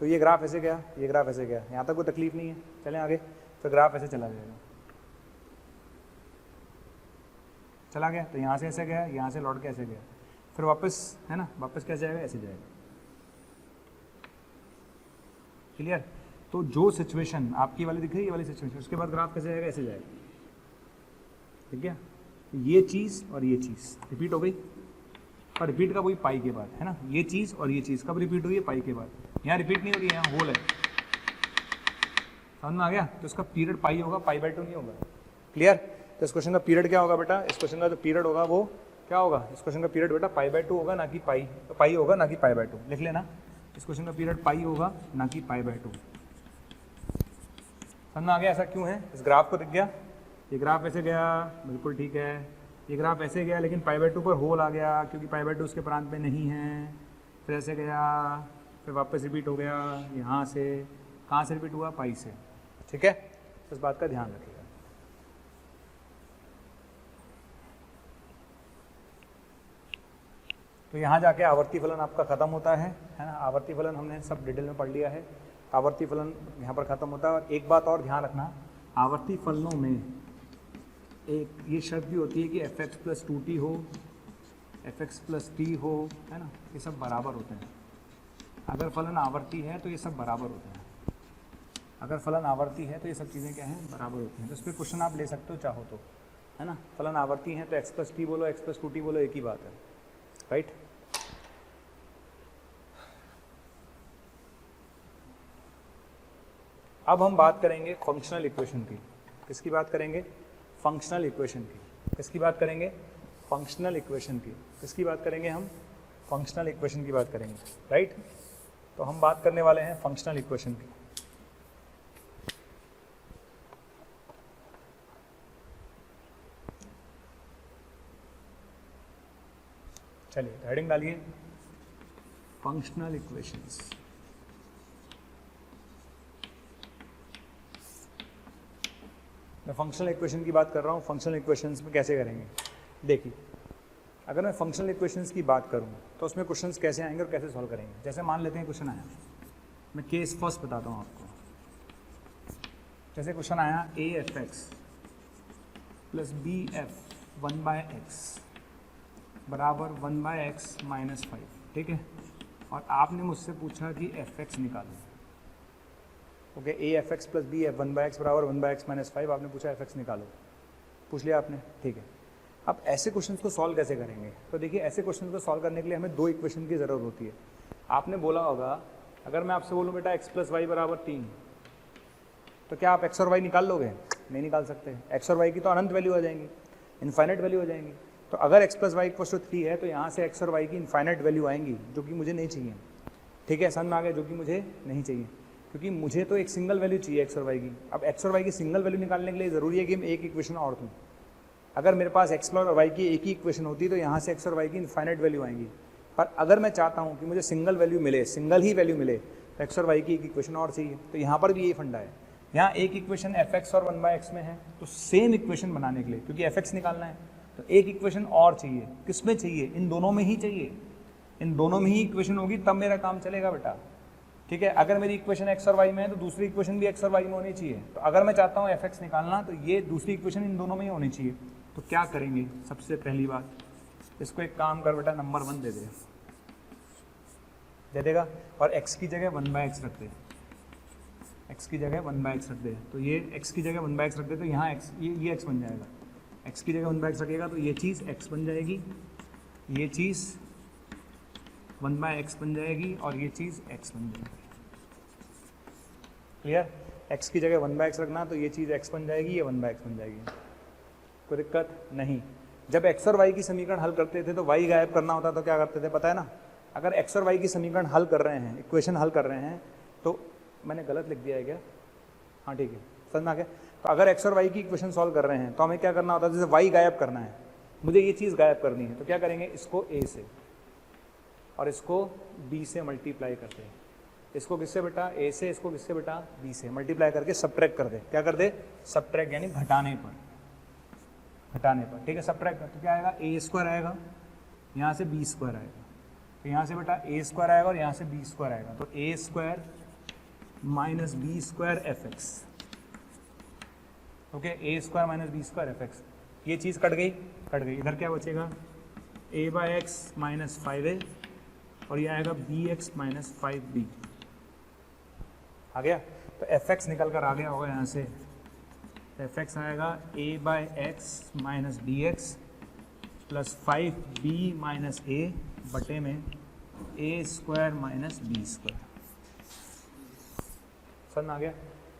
तो ये ग्राफ ऐसे गया, ये ग्राफ ऐसे गया, यहाँ तक कोई तकलीफ नहीं है। चलें आगे, तो ग्राफ ऐसे चला जाएगा, चला गया, तो यहाँ से ऐसे गया, यहाँ से लौट के ऐसे गया, फिर वापस, है ना, वापस कैसे जाएगा, ऐसे जाएगा। क्लियर। तो जो सिचुएशन आपकी वाली दिख रही है, ये वाली सिचुएशन, उसके बाद ग्राफ कैसे जाएगा, ऐसे जाएगा। ठीक है, ये चीज़ और ये चीज़ रिपीट हो गई, और रिपीट का वही पाई के बाद, है ना। ये चीज़ और ये चीज़ कब रिपीट हुई है, पाई के बाद। यहाँ रिपीट नहीं हो रही है, यहाँ होल है। समझ में आ गया। तो इसका पीरियड पाई होगा, पाई बाई टू नहीं होगा। क्लियर। तो इस क्वेश्चन का पीरियड क्या होगा बेटा, इस क्वेश्चन का जो पीरियड होगा वो क्या होगा, इस क्वेश्चन का पीरियड बेटा पाई बाई टू होगा, ना कि पाई, तो पाई होगा ना कि पाई बाई टू। लिख लेना, इस क्वेश्चन का पीरियड पाई होगा ना कि पाई बाई टू। समझ में आ गया, ऐसा क्यों है। इस ग्राफ को दिख गया, ये ग्राफ ऐसे गया, बिल्कुल ठीक है। ये ग्राफ ऐसे गया, लेकिन पाई बाई टू पर होल आ गया, क्योंकि पाई बाई टू उसके प्रांत में नहीं है। फिर ऐसे गया, फिर वापस रिपीट हो गया, यहाँ से कहाँ से रिपीट हुआ, पाई से। ठीक है, इस बात का ध्यान रखिएगा। तो यहाँ जाके आवर्ती फलन आपका खत्म होता है ना। आवर्ती फलन हमने सब डिटेल में पढ़ लिया है। आवर्ती फलन यहाँ पर खत्म होता है। और एक बात और ध्यान रखना, आवर्ती फलनों में एक ये शर्त भी होती है कि f x plus two T हो, एफ एक्स प्लस टी हो, है ना, ये सब बराबर होते हैं। अगर फलन आवर्ती है तो ये सब बराबर होते हैं। अगर फलन आवर्ती है तो ये सब चीज़ें क्या हैं, बराबर होती हैं। तो इस पर क्वेश्चन आप ले सकते हो चाहो तो, है ना। फलन आवर्ती है तो एक्स प्लस टी बोलो, एक्स प्लस टू टी बोलो, एक ही बात है, राइट। अब हम बात करेंगे फंक्शनल इक्वेशन की। किसकी बात करेंगे, फंक्शनल इक्वेशन की। किसकी बात करेंगे, फंक्शनल इक्वेशन की। किसकी बात करेंगे हम, फंक्शनल इक्वेशन की बात करेंगे, राइट। तो हम बात करने वाले हैं फंक्शनल इक्वेशन की। चलिए हेडिंग डालिए, फंक्शनल इक्वेशंस। मैं फंक्शनल इक्वेशन की बात कर रहा हूँ। फंक्शनल इक्वेशंस में कैसे करेंगे, देखिए, अगर मैं फंक्शनल इक्वेशंस की बात करूँ तो उसमें क्वेश्चंस कैसे आएंगे और कैसे सॉल्व करेंगे। जैसे मान लेते हैं क्वेश्चन आया, मैं केस फर्स्ट बताता हूँ आपको। जैसे क्वेश्चन आया a f x plus b f one by x बराबर one by x minus five, ठीक है। और आपने मुझसे पूछा कि एफ एक्स निकालो। Okay, a f x plus b f one by x बराबर one by x minus five, आपने पूछा एफ एक्स निकालो, पूछ लिया आपने, ठीक है। अब ऐसे क्वेश्चंस को सॉल्व कैसे करेंगे, तो देखिए ऐसे क्वेश्चंस को सॉल्व करने के लिए हमें दो इक्वेशन की ज़रूरत होती है। आपने बोला होगा, अगर मैं आपसे बोलूँ बेटा एक्स प्लस वाई बराबर 3, तो क्या आप एक्स और वाई निकाल लोगे, नहीं निकाल सकते। एक्स और वाई की तो अनंत वैल्यू आ जाएंगी, इनफाइनाइट वैल्यू हो जाएंगी। तो अगर x plus y equal to 3 है तो यहाँ से एक्स और वाई की इनफाइनाइट वैल्यू आएंगी, जो कि मुझे नहीं चाहिए। ठीक है, समझ में आ गया, जो कि मुझे नहीं चाहिए, क्योंकि मुझे तो एक सिंगल वैल्यू चाहिए एक्स और वाई की। अब एक्स और वाई की सिंगल वैल्यू निकालने के लिए ज़रूरी है कि मैं एक इक्वेशन और दूँ। अगर मेरे पास एक्स और वाई की एक ही इक्वेशन होती तो यहाँ से एक्स और वाई की इनफाइनाइट वैल्यू आएंगी, पर अगर मैं चाहता हूँ कि मुझे सिंगल वैल्यू मिले, सिंगल ही वैल्यू मिले, तो एक्स और वाई की एक इक्वेशन और चाहिए। तो यहाँ पर भी यही फंडा है, यहाँ एक इक्वेशन एफ एक्स और 1/x में है, तो सेम इक्वेशन बनाने के लिए, क्योंकि एफ एक्स निकालना है, तो एक इक्वेशन और चाहिए। किस में चाहिए? इन दोनों में ही चाहिए, इन दोनों में ही इक्वेशन होगी तब मेरा काम चलेगा बेटा। ठीक है, अगर मेरी इक्वेशन एक्स और वाई में है तो दूसरी इक्वेशन भी एक्स और वाई में होनी चाहिए। तो अगर मैं चाहता हूँ एफ एक्स निकालना, तो ये दूसरी इक्वेशन इन दोनों में ही होनी चाहिए। तो क्या करेंगे? सबसे पहली बात, इसको एक काम कर बेटा, नंबर 1 दे देगा, और x की जगह 1/x रख दे, x की जगह 1/x रख दे। तो ये x की जगह 1/x रख दे, तो यहाँ x, ये x बन जाएगा। x की जगह 1/x रखेगा तो ये चीज़ x बन जाएगी, ये चीज़ 1/x बन जाएगी, और ये चीज़ x बन जाएगी। क्लियर? x की जगह 1/x रखना, तो ये चीज़ x बन जाएगी, ये 1/x बन जाएगी। कोई दिक्कत नहीं। जब x और y की समीकरण हल करते थे तो y गायब करना होता तो क्या करते थे पता है ना? अगर x और y की समीकरण हल कर रहे हैं, इक्वेशन हल कर रहे हैं, तो मैंने गलत लिख दिया है क्या? हाँ ठीक है, समझ में आ गया। तो अगर x और y की इक्वेशन सॉल्व कर रहे हैं तो हमें क्या करना होता है? जैसे y गायब करना है, मुझे ये चीज़ गायब करनी है, तो क्या करेंगे? इसको a से और इसको b से मल्टीप्लाई करते हैं। इसको किससे बेटा? a से, इसको किससे बेटा? b से मल्टीप्लाई करके सब्ट्रैक्ट कर दे। क्या कर दे? सब्ट्रैक्ट, यानी घटाने पर, घटाने पर। ठीक है, सब्ट्रैक्ट कर, तो क्या आएगा? a² आएगा, यहाँ से b² आएगा, तो यहाँ से बेटा a² आएगा और यहाँ से b² आएगा, तो a² minus b² fx। Okay, a² minus b² fx। ये चीज़ कट गई, कट गई। इधर क्या बचेगा? a/x माइनस 5a, और ये आएगा bx माइनस 5b। आ गया? तो fx निकल कर आ गया होगा यहाँ से, fx आएगा a/x minus bx plus 5b minus a बटे में a² माइनस b²। समझ में आ गया?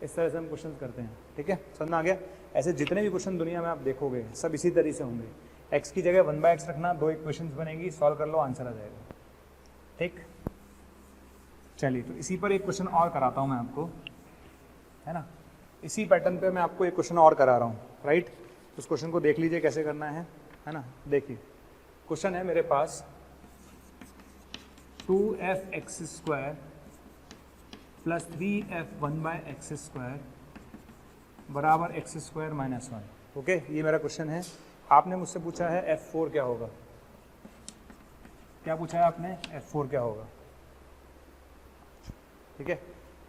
इस तरह से हम क्वेश्चन करते हैं। ठीक है, समझ में आ गया? ऐसे जितने भी क्वेश्चन दुनिया में आप देखोगे सब इसी तरह से होंगे। x की जगह 1/x रखना, 2 इक्वेशंस बनेगी, सॉल्व कर लो, आंसर आ जाएगा। ठीक, चलिए, तो इसी पर एक क्वेश्चन और कराता हूँ मैं आपको, है ना? इसी पैटर्न पे मैं आपको एक क्वेश्चन और करा रहा हूँ, राइट? उस क्वेश्चन को देख लीजिए कैसे करना है ना? देखिए, क्वेश्चन है मेरे पास 2f(x² प्लस 3f(1/x² बराबर x² माइनस 1। ओके, ये मेरा क्वेश्चन है। आपने मुझसे पूछा है f4 क्या होगा? क्या पूछा है आपने? f4 क्या होगा? ठीक है,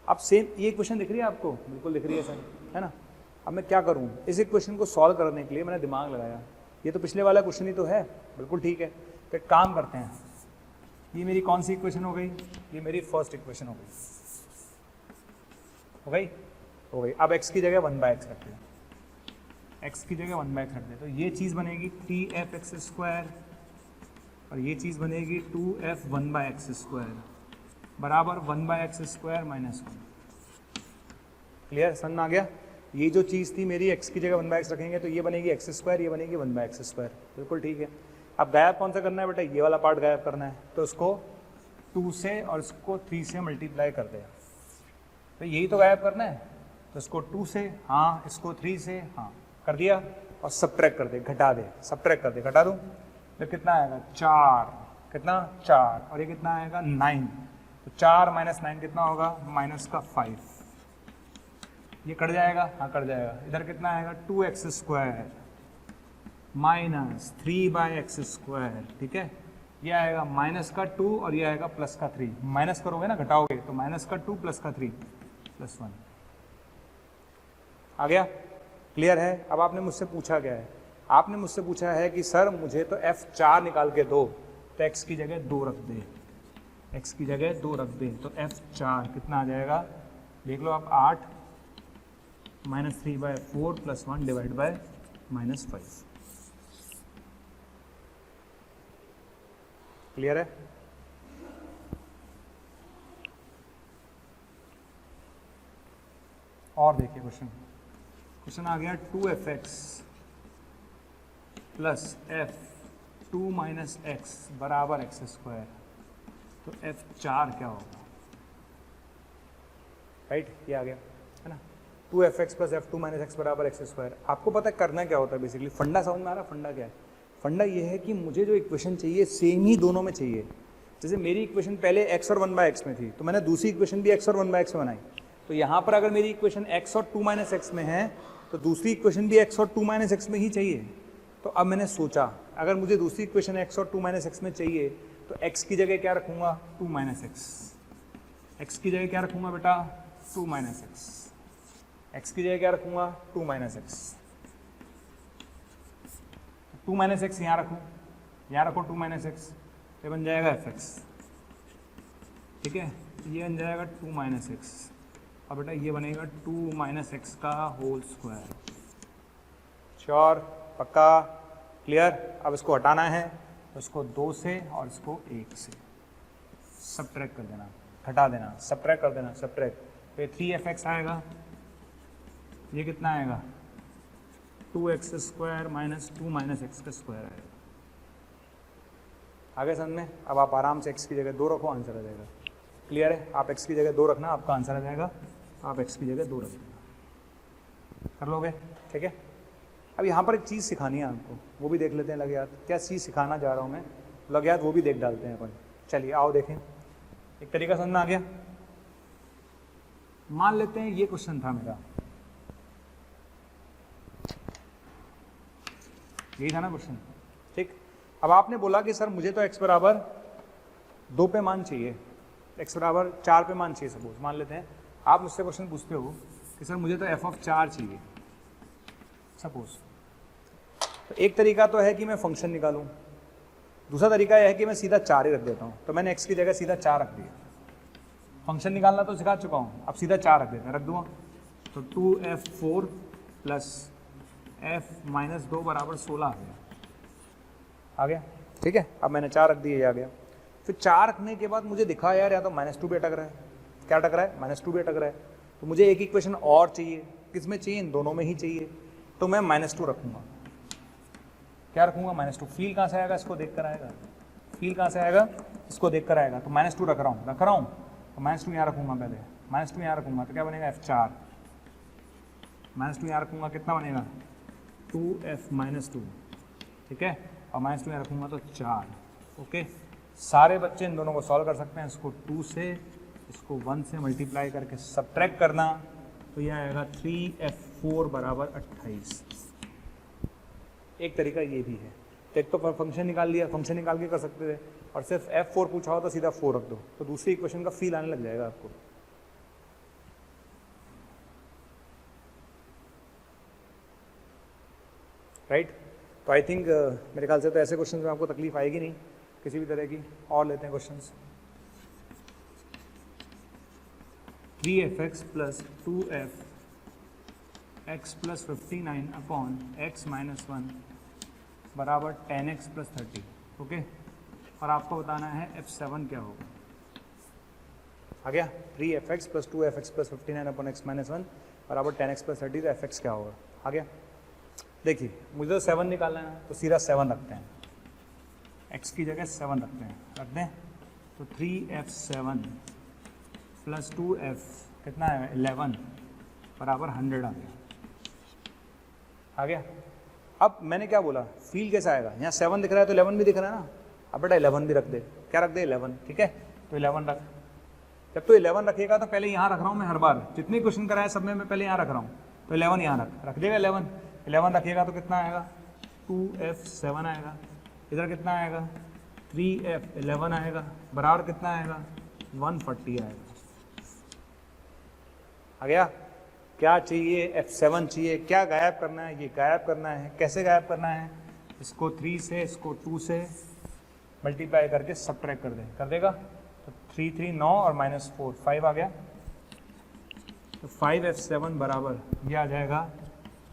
अब सेम ये क्वेश्चन दिख रही है आपको? बिल्कुल दिख रही है सर, है ना? अब मैं क्या करूँ? इस इक्वेशन को सॉल्व करने के लिए मैंने दिमाग लगाया। ये तो पिछले वाला क्वेश्चन ही तो है, बिल्कुल ठीक है। तो एक काम करते हैं, ये मेरी कौन सी इक्वेशन हो गई? ये मेरी फर्स्ट इक्वेशन हो गई, हो गई, हो गई। अब x की जगह 1/x रखते हैं, x की जगह 1/x रखते हैं, तो ये चीज़ बनेगी 3f(x²) और ये चीज़ बनेगी 2f(1/x² बराबर 1/x² माइनस 1। क्लियर? समझ में आ गया? ये जो चीज़ थी मेरी, x की जगह 1/x रखेंगे तो ये बनेगी x², ये बनेगी 1/x²। बिल्कुल ठीक है। अब गायब कौन सा करना है बेटा? ये वाला पार्ट गायब करना है, तो इसको 2 से और इसको 3 से मल्टीप्लाई कर दे। तो यही तो गायब करना है, तो इसको 2 से हाँ, इसको 3 से हाँ कर दिया, और सब्ट्रैक्ट कर दे, घटा दे, सब्ट्रैक्ट कर दे, घटा दूँ, तो कितना आएगा? 4। कितना? 4, और ये कितना आएगा? 9। तो 4 माइनस 9 कितना होगा? -5। ये कट जाएगा, हाँ कट जाएगा। इधर कितना आएगा? 2x² minus 3/x²। ठीक है, ये आएगा -2 और ये आएगा +3। माइनस करोगे ना, घटाओगे, तो -2 +3 +1 आ गया। क्लियर है? अब आपने मुझसे पूछा क्या है? आपने मुझसे पूछा है कि सर मुझे तो f4 निकाल के दो, तो x की जगह 2 रख दे, x की जगह 2 रख दे, तो f4 कितना आ जाएगा? देख लो आप, 8 -3/4 + 1 डिवाइड बाय -5। क्लियर है? और देखिए क्वेश्चन आ गया 2f(x) प्लस f2 - x बराबर x²। तो f4 क्या होगा? राइट, ये आ गया है ना, 2f(x + f2 - x = x²। आपको पता है करना क्या होता है बेसिकली, फंडा समझ में आ रहा है? फंडा क्या है? फंडा ये है कि मुझे जो इक्वेशन चाहिए सेम ही दोनों में चाहिए। जैसे मेरी इक्वेशन पहले x और 1/x में थी, तो मैंने दूसरी इक्वेशन भी x और 1/x में बनाई। तो यहाँ पर अगर मेरी इक्वेशन x और 2 - x में है, तो दूसरी इक्वेशन भी x और 2 - x में ही चाहिए। तो अब मैंने सोचा अगर मुझे दूसरी इक्वेशन x और 2 - x में चाहिए, तो x की जगह क्या रखूँगा? 2 - x। x की जगह क्या रखूँगा बेटा? 2 - x। x की जगह क्या रखूँगा? 2 - x। 2 - x यहाँ रखूँ, यहाँ रखो 2 - x, ये बन जाएगा fx, ठीक है, ये बन जाएगा 2 - x। अब बेटा ये बनेगा 2 - x का होल स्क्वायर। श्योर? पक्का? क्लियर? अब इसको हटाना है तो इसको 2 से और इसको 1 से सबट्रैक्ट कर देना, हटा देना, सबट्रैक्ट कर देना, सबट्रैक्ट। तो ये 3fx आएगा, ये कितना आएगा? 2x² - 2 - x का स्क्वायर आएगा। आगे समझ में? अब आप आराम से x की जगह 2 रखो, आंसर आ जाएगा। क्लियर है? आप x की जगह 2 रखना, आपका आंसर आ जाएगा। आप x की जगह 2 रख देना, कर लोगे? ठीक है। अब यहाँ पर एक चीज़ सिखानी है आपको, वो भी देख लेते हैं लग याद। क्या चीज़ सिखाना जा रहा हूँ मैं, लग याद, वो भी देख डालते हैं अपन। चलिए आओ देखें, एक तरीका समझ में आ गया। मान लेते हैं ये क्वेश्चन था मेरा, यही था ना क्वेश्चन, ठीक। अब आपने बोला कि सर मुझे तो x बराबर 2 पे मान चाहिए, x बराबर 4 पे मान चाहिए। सपोज मान लेते हैं आप मुझसे क्वेश्चन पूछते हो कि सर मुझे तो f(4) चाहिए सपोज। तो एक तरीका तो है कि मैं फंक्शन निकालूं, दूसरा तरीका यह है कि मैं सीधा 4 ही रख देता हूं। तो मैंने x की जगह सीधा 4 रख दिया। फंक्शन निकालना तो सिखा चुका हूं, अब सीधा 4 रख देता, रख दूंगा। तो 2f4 + f-2 = 16 आ गया, ठीक है। अब मैंने 4 रख दिए, आ गया। फिर 4 रखने के बाद मुझे दिखा यार या तो -2 भी अटक रहा है, क्या अटक रहा है? -2 भी अटक रहा है। तो मुझे एक इक्वेशन और चाहिए, किस में चाहिए? इन दोनों में ही चाहिए। तो मैं -2 रखूंगा। क्या रखूंगा? -2। फील कहाँ से आएगा? इसको देख कर आएगा। फील कहाँ से आएगा? इसको देख कर आएगा। तो -2 रख रहा हूँ तो -2 यहाँ रखूंगा, पहले -2 यहाँ रखूंगा तो क्या बनेगा? f4 -2 यहाँ रखूंगा, कितना बनेगा? 2f-2, ठीक है। और -2 यहाँ रखूंगा तो 4। ओके, सारे बच्चे इन दोनों को सॉल्व कर सकते हैं। इसको 2 से, इसको 1 से मल्टीप्लाई करके सबट्रैक्ट करना, तो यह आएगा 3f4 = 28। एक तरीका ये भी है। एक तो फंक्शन निकाल लिया, फंक्शन निकाल के कर सकते थे, और सिर्फ f4 पूछा हो तो सीधा 4 रख दो, तो दूसरी इक्वेशन का फील आने लग जाएगा आपको। राइट? तो आई थिंक मेरे ख्याल से तो ऐसे क्वेश्चन में आपको तकलीफ आएगी नहीं किसी भी तरह की। और लेते हैं questions. 3fx + 2f(x + 59) / x - 1 = 10x + 30। Okay, और आपको बताना है f7 क्या होगा। आ गया? 3fx + 2fx + 59 / x - 1 = 10x + 30। तो fx क्या होगा? आ गया? देखिए मुझे तो 7 निकालना है, तो सीधा 7 रखते हैं, x की जगह 7 रखते हैं, रख दें। तो 3f7 + 2f कितना है? 11 = 100 आ गया। आ गया? अब मैंने क्या बोला, फील कैसा आएगा? यहाँ 7 दिख रहा है तो 11 भी दिख रहा है ना। अब बेटा 11 भी रख दे, क्या रख दे? 11, ठीक है। तो 11 रख। जब तो 11 रखेगा तो पहले यहाँ रख रहा हूँ मैं, हर बार जितने क्वेश्चन कराए सब में मैं पहले यहाँ रख रहा हूँ। तो 11 यहाँ रख देगा। 11 रखिएगा तो कितना आएगा? 2f7 आएगा। इधर कितना आएगा? 3f11 आएगा, बराबर कितना आएगा? 140 आएगा। आ गया? क्या चाहिए? f7 चाहिए। क्या गायब करना है? ये गायब करना है। कैसे गायब करना है? इसको 3 से, इसको 2 से मल्टीप्लाई करके सबट्रैक्ट कर दें, कर देगा। तो 3 3 9 और -4 5 आ गया। तो 5f7 बराबर ये आ जाएगा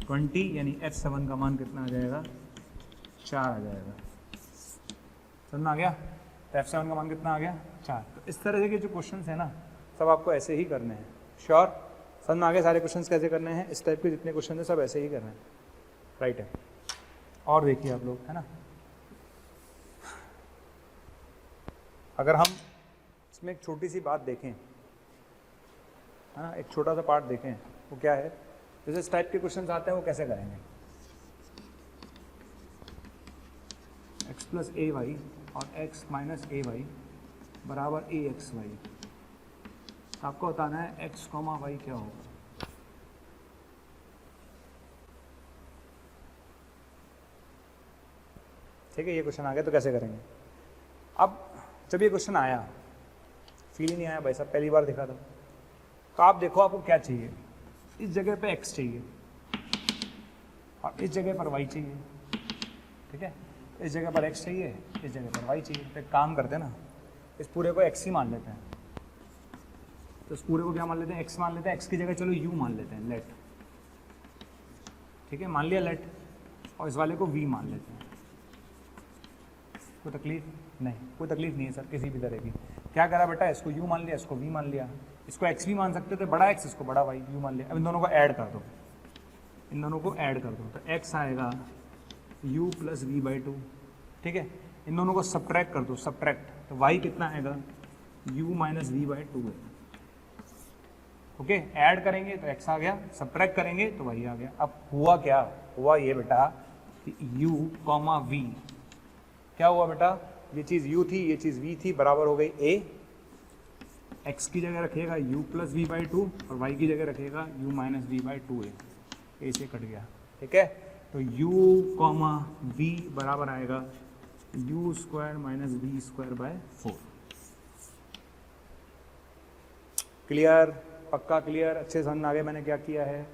20, यानी f7 का मान कितना आ जाएगा? 4 आ जाएगा। समझ में आ गया? तो f7 का मान कितना आ गया? 4। तो इस तरह के जो क्वेश्चंस हैं ना, सब आपको ऐसे ही करने हैं। श्योर? समझ में आ गया सारे क्वेश्चंस कैसे करने हैं? इस टाइप के जितने क्वेश्चन हैं सब ऐसे ही करने हैं। राइट है? और देखिए आप लोग, है ना, अगर हम इसमें एक छोटी सी बात देखें, हाँ, एक छोटा सा पार्ट देखें, वो क्या है। जैसे इस टाइप के क्वेश्चन आते हैं वो कैसे करेंगे, x प्लस ए वाई और x माइनस ए वाई बराबर ए एक्स वाई। आपको बताना है x कॉमा वाई क्या होगा। ठीक है, ये क्वेश्चन आ गया तो कैसे करेंगे। अब जब ये क्वेश्चन आया, फील ही नहीं आया भाई साहब, पहली बार देखा था, तो आप देखो आपको क्या चाहिए। इस जगह पे x चाहिए और इस जगह पर y चाहिए। ठीक है, इस जगह पर x चाहिए, इस जगह पर y चाहिए। तो एक काम करते हैं ना, इस पूरे को x ही मान लेते हैं। तो इस पूरे को क्या मान लेते हैं, x मान लेते हैं। x की जगह चलो u मान लेते हैं, लेट। ठीक है, मान लिया लेट, और इस वाले को v मान लेते हैं। कोई तकलीफ नहीं, कोई तकलीफ नहीं है सर किसी भी तरह की। क्या करा बेटा, इसको u मान लिया, इसको v मान लिया, इसको x भी मान सकते थे, बड़ा x, इसको बड़ा y, u मान लिया। अब इन दोनों को ऐड कर दो, इन दोनों को ऐड कर दो, तो x आएगा u plus v by two. ठीक है, इन दोनों को सब्ट्रैक्ट कर दो, सब्ट्रैक्ट, तो y कितना आएगा, u minus v by two है। ओके, ऐड करेंगे तो x आ गया, सब्ट्रैक्ट करेंगे तो y आ गया। अब हुआ क्या, हुआ ये बेटा कि u कॉमा v, क्या हुआ बेटा, ये चीज़ u थी, ये चीज़ v थी, बराबर हो गई a। x की जगह रखिएगा u plus v by two और y की जगह रखिएगा u minus v by two a से कट गया। ठीक है, तो u कॉमा v बराबर आएगा u square minus v square by 4। Clear, पक्का क्लियर, अच्छे समझ में आ गया मैंने क्या किया है,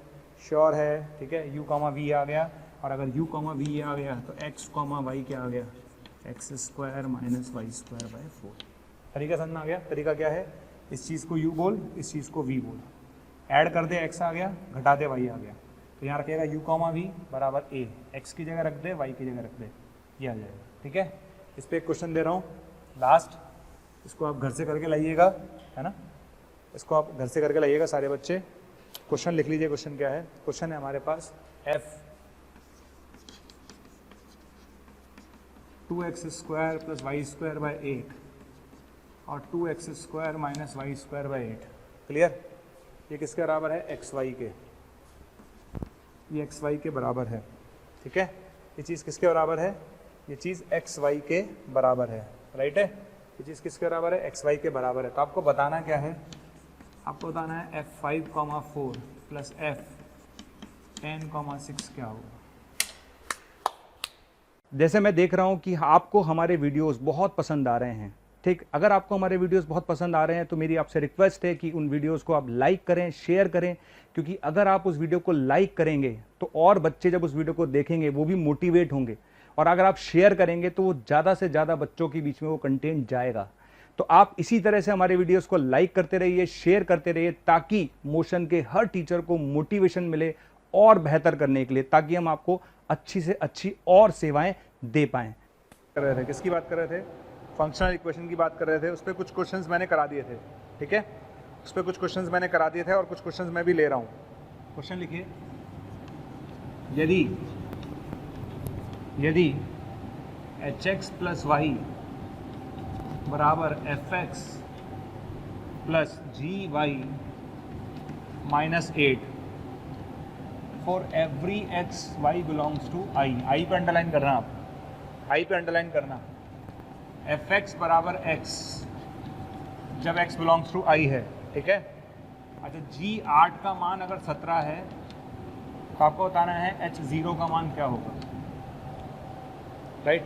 श्योर है। ठीक है, u कॉमा v आ गया, और अगर u कॉमा v आ गया तो x कॉमा y क्या आ गया, x square minus y square by 4। तरीका समझ में आ गया। तरीका क्या है, इस चीज़ को u बोल, इस चीज़ को v बोल, ऐड कर दे x आ गया, घटा दे y आ गया। तो यहाँ रखिएगा u कॉमा वी बराबर a, x की जगह रख दे, y की जगह रख दे, ये आ जाएगा। ठीक है, इस पर एक क्वेश्चन दे रहा हूँ लास्ट, इसको आप घर से करके लाइएगा, है ना, इसको आप घर से करके लाइएगा सारे बच्चे। क्वेश्चन लिख लीजिए, क्वेश्चन क्या है। क्वेश्चन है हमारे पास f 2x square plus y square by 8 और 2x square minus y square by 8। Clear, ये किसके बराबर है, एक्स वाई के, ये एक्स वाई के बराबर है। ठीक है, ये चीज़ किसके बराबर है, ये चीज़ एक्स वाई के बराबर है, राइट है, ये चीज़ किसके बराबर है, एक्स वाई के बराबर है। तो आपको बताना क्या है, आपको बताना है f5,4 प्लस f10,6 क्या होगा। जैसे मैं देख रहा हूं कि आपको हमारे वीडियोस बहुत पसंद आ रहे हैं, ठीक, अगर आपको हमारे वीडियोस बहुत पसंद आ रहे हैं तो मेरी आपसे रिक्वेस्ट है कि उन वीडियोस को आप लाइक करें, शेयर करें, क्योंकि अगर आप उस वीडियो को लाइक करेंगे तो और बच्चे जब उस वीडियो को देखेंगे वो भी मोटिवेट होंगे, और अगर आप शेयर करेंगे तो वो ज़्यादा से ज़्यादा बच्चों के बीच में वो कंटेंट जाएगा। तो आप इसी तरह से हमारे वीडियोस को लाइक करते रहिए, शेयर करते रहिए, ताकि मोशन के हर टीचर को मोटिवेशन मिले और बेहतर करने के लिए, ताकि हम आपको अच्छी से अच्छी और सेवाएं दे पाएं। कर रहे थे, किसकी बात कर रहे थे, फंक्शनल इक्वेशन की बात कर रहे थे। उस पर कुछ क्वेश्चंस मैंने करा दिए थे। ठीक है, उस पर कुछ क्वेश्चंस मैंने करा दिए थे और कुछ क्वेश्चंस मैं भी ले रहा हूँ। क्वेश्चन लिखिए, यदि hx प्लस वाई बराबर fx plus g y minus 8 for every x y belongs to I, I पे अंडरलाइन करना, आप आई पे अंडरलाइन करना, fx बराबर x जब x बिलोंग्स टू आई है। ठीक है, अच्छा g8 का मान अगर 17 है तो आपको बताना है h0 का मान क्या होगा, राइट।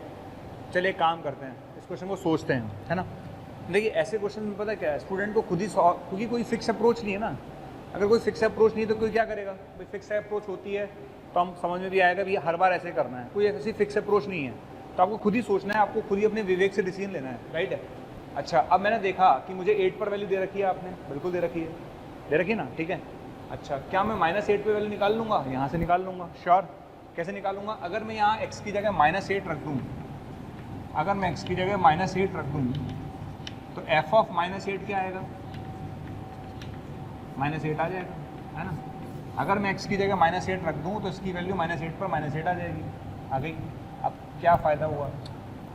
चलिए काम करते हैं, इस क्वेश्चन को सोचते हैं, है ना। देखिए ऐसे क्वेश्चन में पता क्या है, स्टूडेंट को खुद ही क्योंकि कोई फिक्स अप्रोच नहीं है ना, अगर कोई फिक्स अप्रोच नहीं है तो कोई क्या करेगा, भाई फिक्स अप्रोच होती है तो हम समझ में भी आएगा भी हर बार ऐसे करना है, कोई ऐसी फिक्स अप्रोच नहीं है, तो आपको खुद ही सोचना है, आपको खुद ही अपने विवेक से डिसीजन लेना है, राइट है। अच्छा, अब मैंने देखा कि मुझे 8 पर वैल्यू दे रखी है, आपने बिल्कुल दे रखी है, दे रखी है ना, ठीक है। अच्छा, क्या मैं -8 पे वैल्यू निकाल लूँगा, यहाँ से निकाल लूँगा, श्योर। कैसे निकालूंगा, अगर मैं यहाँ x की जगह -8 रख दूँ, अगर मैं x की जगह -8 रख दूँ तो f ऑफ -8 क्या आएगा, -8 आ जाएगा, है ना। अगर मैं x की जगह -8 रख दूँ तो इसकी वैल्यू -8 पर -8 आ जाएगी, आ गई। अब क्या फ़ायदा हुआ,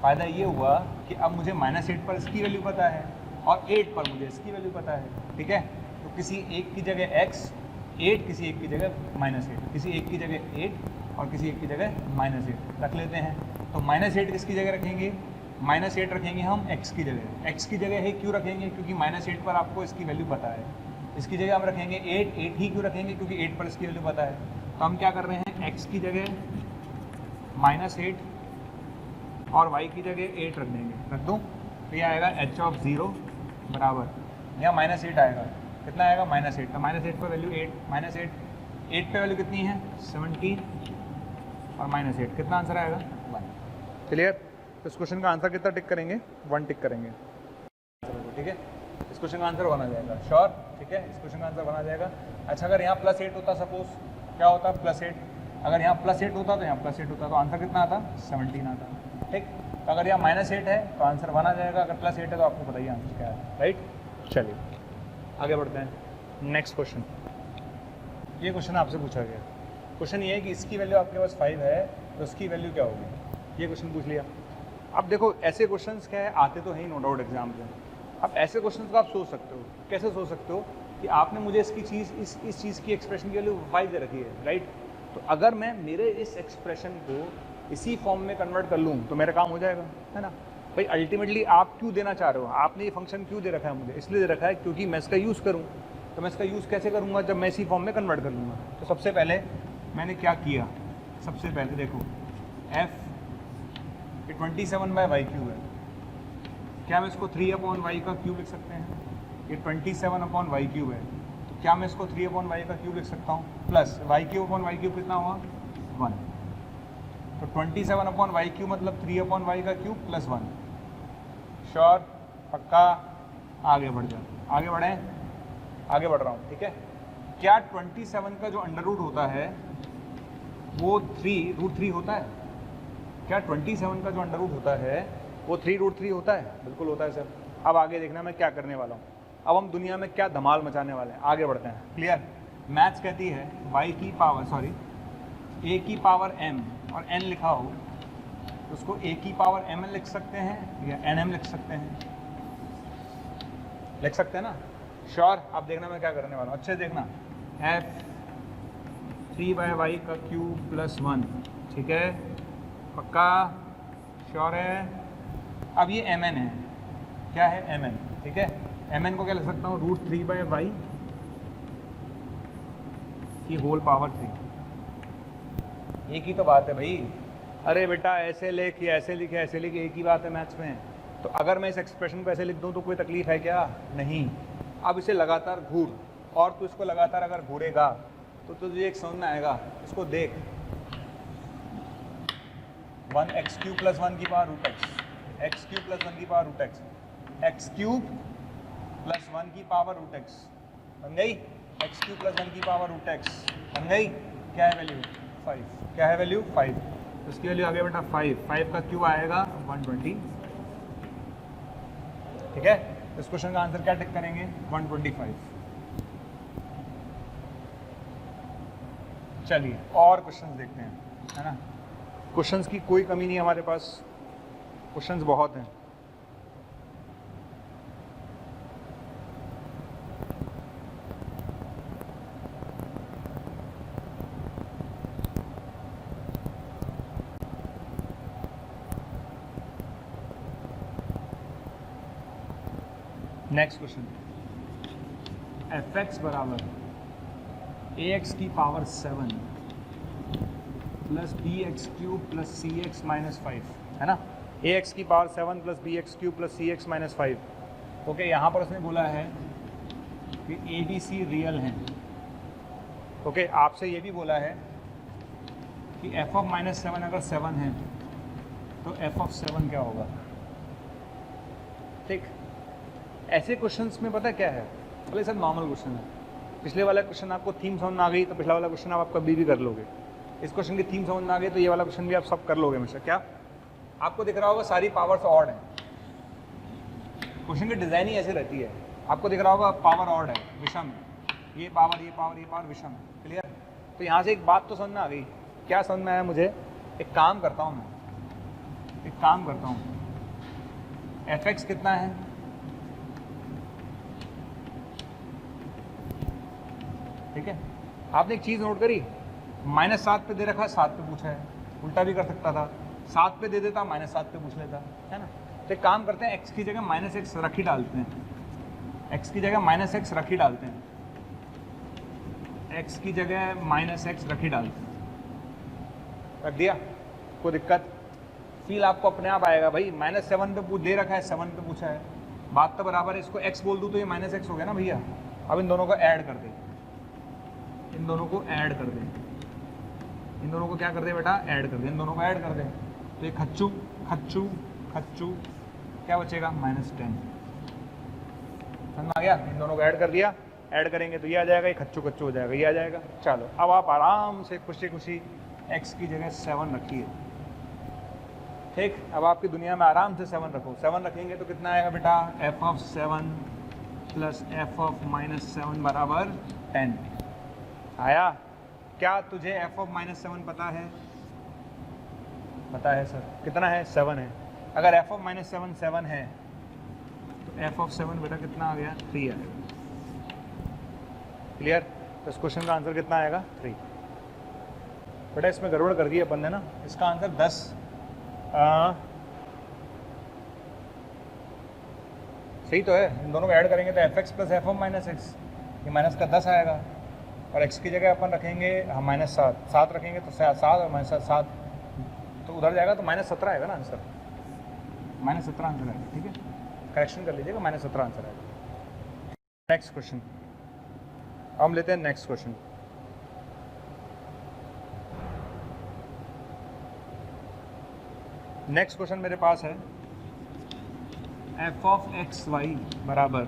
फ़ायदा ये हुआ कि अब मुझे -8 पर इसकी वैल्यू पता है और 8 पर मुझे इसकी वैल्यू पता है, ठीक है। तो तो किसी एक की जगह x 8, किसी एक की जगह -8, किसी एक की जगह 8 और किसी एक की जगह -8 रख लेते हैं। तो -8 किसकी जगह रखेंगे? -8 रखेंगे हम x की जगह। x की जगह है क्यों रखेंगे? क्योंकि -8 पर आपको इसकी वैल्यू पता है। इसकी जगह हम रखेंगे 8 ही क्यों रखेंगे? क्योंकि 8 पर इसकी वैल्यू पता है। तो हम क्या कर रहे हैं, x की जगह -8 और y की जगह 8 रख देंगे। रख दूँ तो ये आएगा h(0) बराबर, यहाँ -8 आएगा। कितना आएगा? -8। तो -8 पर वैल्यू 8 पे वैल्यू कितनी है? 17 और -8 कितना आंसर आएगा? 1। क्लियर? तो इस क्वेश्चन का आंसर कितना टिक करेंगे? 1 टिक करेंगे। ठीक है, इस क्वेश्चन का आंसर 1 आ जाएगा। श्योर? ठीक है, इस क्वेश्चन का आंसर 1 आ जाएगा। अच्छा, अगर यहाँ +8 होता, सपोज क्या होता? +8। अगर यहाँ +8 होता तो यहाँ +8 होता, तो आंसर कितना आता? 17 आता। ठीक, तो अगर यहाँ -8 है तो आंसर 1 आ जाएगा। अगर +8 है तो आपको बताइए आंसर क्या है। राइट, चलिए आगे बढ़ते हैं। नेक्स्ट क्वेश्चन, ये क्वेश्चन आपसे पूछा गया। क्वेश्चन ये है कि इसकी वैल्यू आपके पास 5 है तो उसकी वैल्यू क्या होगी? ये क्वेश्चन पूछ लिया। अब देखो, ऐसे क्वेश्चंस क्या है, आते तो हैं ही नो डाउट एग्जाम में। अब ऐसे क्वेश्चंस को आप सोच सकते हो। कैसे सोच सकते हो? कि आपने मुझे इसकी चीज़ इस चीज़ की एक्सप्रेशन की वैल्यू 5 दे रखी है, राइट। तो अगर मैं मेरे इस एक्सप्रेशन को इसी फॉर्म में कन्वर्ट कर लूँ तो मेरा काम हो जाएगा, है ना भाई। अल्टीमेटली आप क्यों देना चाह रहे हो? आपने ये फंक्शन क्यों दे रखा है मुझे? इसलिए दे रखा है क्योंकि मैं इसका यूज़ करूँ। तो मैं इसका यूज़ कैसे करूँगा? जब मैं इसी फॉर्म में कन्वर्ट कर लूँगा। तो सबसे पहले मैंने क्या किया? सबसे पहले देखो, f 27/y³ है। क्या मैं इसको 3/y³ लिख सकते हैं? ये 27/y³ है, तो क्या मैं इसको 3/y³ लिख सकता हूँ? प्लस y³ कितना हुआ? 1। तो 27/y³ मतलब 3/y³ प्लस 1। श्योर? पक्का? आगे बढ़ जाओ, आगे बढ़ें, आगे बढ़ रहा हूँ। ठीक है, क्या 27 का जो अंडर रूट होता है वो √3 होता है? क्या 27 का जो अंडर रूट होता है वो 3√3 होता है? बिल्कुल होता है सर। अब आगे देखना मैं क्या करने वाला हूँ। अब हम दुनिया में क्या धमाल मचाने वाले हैं, आगे बढ़ते हैं। क्लियर? मैथ्स कहती है a की पावर m और n लिखा हो तो उसको a की पावर mn लिख सकते हैं या nm लिख सकते हैं। लिख सकते हैं ना? श्योर? आप देखना मैं क्या करने वाला हूँ, अच्छे देखना। f 3/y³ प्लस 1, ठीक है, पक्का? श्योर है? अब ये mn है। क्या है? mn। ठीक है, mn को क्या लिख सकता हूँ? √3/y की होल पावर 3। एक ही तो बात है भाई। अरे बेटा, ऐसे लिख या ऐसे लिख या ऐसे लिख, एक ही बात है मैथ्स में। तो अगर मैं इस एक्सप्रेशन को ऐसे लिख दूँ तो कोई तकलीफ है क्या? नहीं। अब इसे लगातार घूर, और तू इसको लगातार अगर घूरेगा तो तुझे एक समझ में आएगा। इसको देख, 1x³ प्लस 1 की पावर √x, x³ प्लस 1 की पावर √x, x³ प्लस 1 की पावर √x, बन गई? x³ प्लस 1 की पावर √x बन गई। क्या है वैल्यू? 5। क्या है वैल्यू? 5। तो इसकी वैल्यू आ गया बेटा 5 का क्यूब आएगा 120। ठीक है, इस क्वेश्चन का आंसर क्या टिक करेंगे? 125। चलिए और क्वेश्चंस देखते हैं, है ना। क्वेश्चंस की कोई कमी नहीं है हमारे पास, क्वेश्चंस बहुत हैं। नेक्स्ट क्वेश्चन, fx बराबर ax की power 7 plus bx³ plus cx minus 5, है ना। ax की power 7 plus bx³ plus cx minus 5। Okay, यहाँ पर उसने बोला है कि ABC रियल हैं। ओके, आपसे ये भी बोला है कि f(-7) अगर 7 है तो f(7) क्या होगा? ठीक, ऐसे क्वेश्चंस में पता क्या है, पहले सर नॉर्मल क्वेश्चन है। पिछले वाला क्वेश्चन आपको थीम समझ में आ गई तो पिछला वाला क्वेश्चन आप कभी भी कर लोगे। इस क्वेश्चन की थीम समझ में आ गई तो ये वाला क्वेश्चन भी आप सब कर लोगे हमेशा। क्या आपको दिख रहा होगा सारी पावर्स ऑड हैं? क्वेश्चन की डिज़ाइन ही ऐसे रहती है। आपको दिख रहा होगा पावर ऑड है, विषम, ये पावर ये पावर ये पावर विषम। क्लियर? तो यहाँ से एक बात तो समझ में आ गई। क्या समझ में आया मुझे? एक काम करता हूँ मैं, एक काम करता हूँ, fx कितना है? ठीक है। आपने एक चीज़ नोट करी, -7 पे दे रखा है, 7 पे पूछा है, उल्टा भी कर सकता था, 7 पे दे देता, -7 पे पूछ लेता, है ना। तो एक काम करते हैं, x की जगह -x रख ही डालते हैं, x की जगह -x रख ही डालते हैं, x की जगह -x रख ही डालते हैं। रख दिया, कोई दिक्कत, फील आपको अपने आप आएगा भाई। -7 पे दे रखा है, 7 पे पूछा है, बात तो बराबर है। इसको x बोल दूँ तो ये -x हो गया ना भैया। अब इन दोनों को ऐड कर दे, इन दोनों को ऐड कर दे, इन दोनों को क्या कर दे बेटा, ऐड कर दे, इन दोनों को ऐड कर दे। तो ये खच्चू खच्चू खच्चू क्या बचेगा, -10। समझ में आ गया, इन दोनों को ऐड कर दिया, ऐड करेंगे तो ये आ जाएगा, ये खच्चू खच्चू हो जाएगा, ये आ जाएगा। चलो अब आप आराम से खुशी खुशी x की जगह 7 रखिए, ठीक। अब आपकी दुनिया में आराम से 7 रखो, 7 रखेंगे तो कितना आएगा बेटा, f(7) + f(-7) बराबर 10 आया। क्या तुझे f(-7) पता है? पता है सर, कितना है, 7 है। अगर f(-7) 7 है तो f(7) बेटा कितना आ गया, 3 आएगा। क्लियर। तो इस क्वेश्चन का आंसर कितना आएगा, 3। बेटा इसमें गड़बड़ कर दी अपन ने ना, इसका आंसर 10 सही तो है। इन दोनों को ऐड करेंगे तो fx + f(-x), ये माइनस का 10 आएगा, और x की जगह अपन रखेंगे हम -7 रखेंगे तो 7 और -7 तो उधर जाएगा तो -17 आएगा ना आंसर, -17 आंसर आएगा, ठीक है। करेक्शन कर लीजिएगा, -17 आंसर आएगा। नेक्स्ट क्वेश्चन हम लेते हैं, नेक्स्ट क्वेश्चन। नेक्स्ट क्वेश्चन मेरे पास है f(x(y) बराबर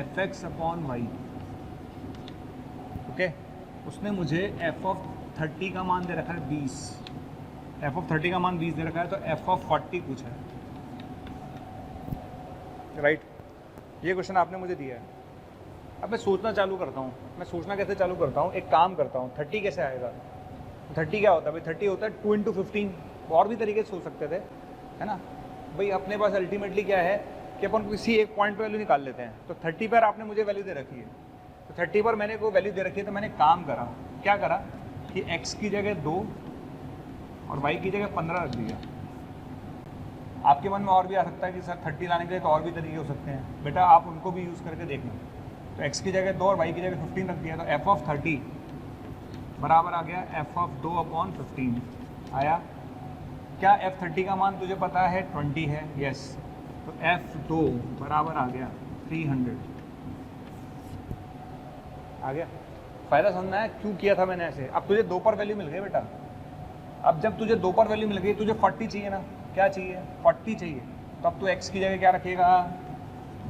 fx/y। ओके, उसने मुझे f(30) का मान दे रखा है 20, f(30) का मान 20 दे रखा है, तो f(40) पूछा है, राइट। ये क्वेश्चन आपने मुझे दिया है। अब मैं सोचना चालू करता हूँ, मैं सोचना कैसे चालू करता हूँ, एक काम करता हूँ, 30 कैसे आएगा, 30 क्या होता है भाई, 30 होता है 2 × 15। और भी तरीके से सोच सकते थे, है ना भाई। अपने पास अल्टीमेटली क्या है कि अपन किसी एक पॉइंट पे वैल्यू निकाल लेते हैं। तो 30 पर आपने मुझे वैल्यू दे रखी है, तो 30 पर मैंने को वैल्यू दे रखी है, तो मैंने काम करा, क्या करा कि x की जगह 2 और y की जगह 15 रख दिया। आपके मन में और भी आ सकता है कि सर 30 लाने के लिए तो और भी तरीके हो सकते हैं, बेटा आप उनको भी यूज़ करके देखना। तो x की जगह 2 और y की जगह 15 रख दिया, तो f(30) बराबर आ गया f(2/15) आया। क्या f(30) का मान तुझे पता है 20 है, यस। तो f(2) बराबर आ गया 300 आ गया। फायदा समझना है क्यों किया था मैंने ऐसे। अब तुझे 2 पर वैल्यू मिल गई बेटा, अब जब तुझे 2 पर वैल्यू मिल गई, तुझे 40 चाहिए ना, क्या चाहिए, 40 चाहिए। तो अब तू x की जगह क्या रखेगा,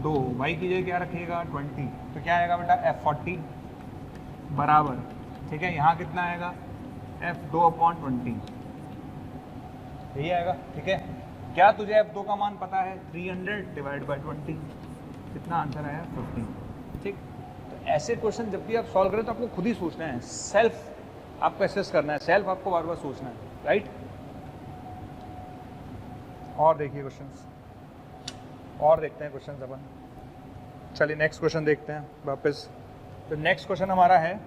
2, y की जगह क्या रखेगा, 20। तो क्या आएगा बेटा, f(40) बराबर, ठीक है, यहाँ कितना आएगा, f(2/20), यही आएगा, ठीक है। क्या तुझे f(2) का मान पता है, 300/20, कितना आंसर आया, 15, ठीक। तो ऐसे क्वेश्चन जब भी आप सॉल्व करें तो आपको खुद ही सोचना है, सेल्फ आपको एसेस करना है, सेल्फ आपको बार बार सोचना है, राइट। और देखिए क्वेश्चंस, और देखते हैं क्वेश्चंस अपन। चलिए नेक्स्ट क्वेश्चन देखते हैं वापस। तो नेक्स्ट क्वेश्चन हमारा है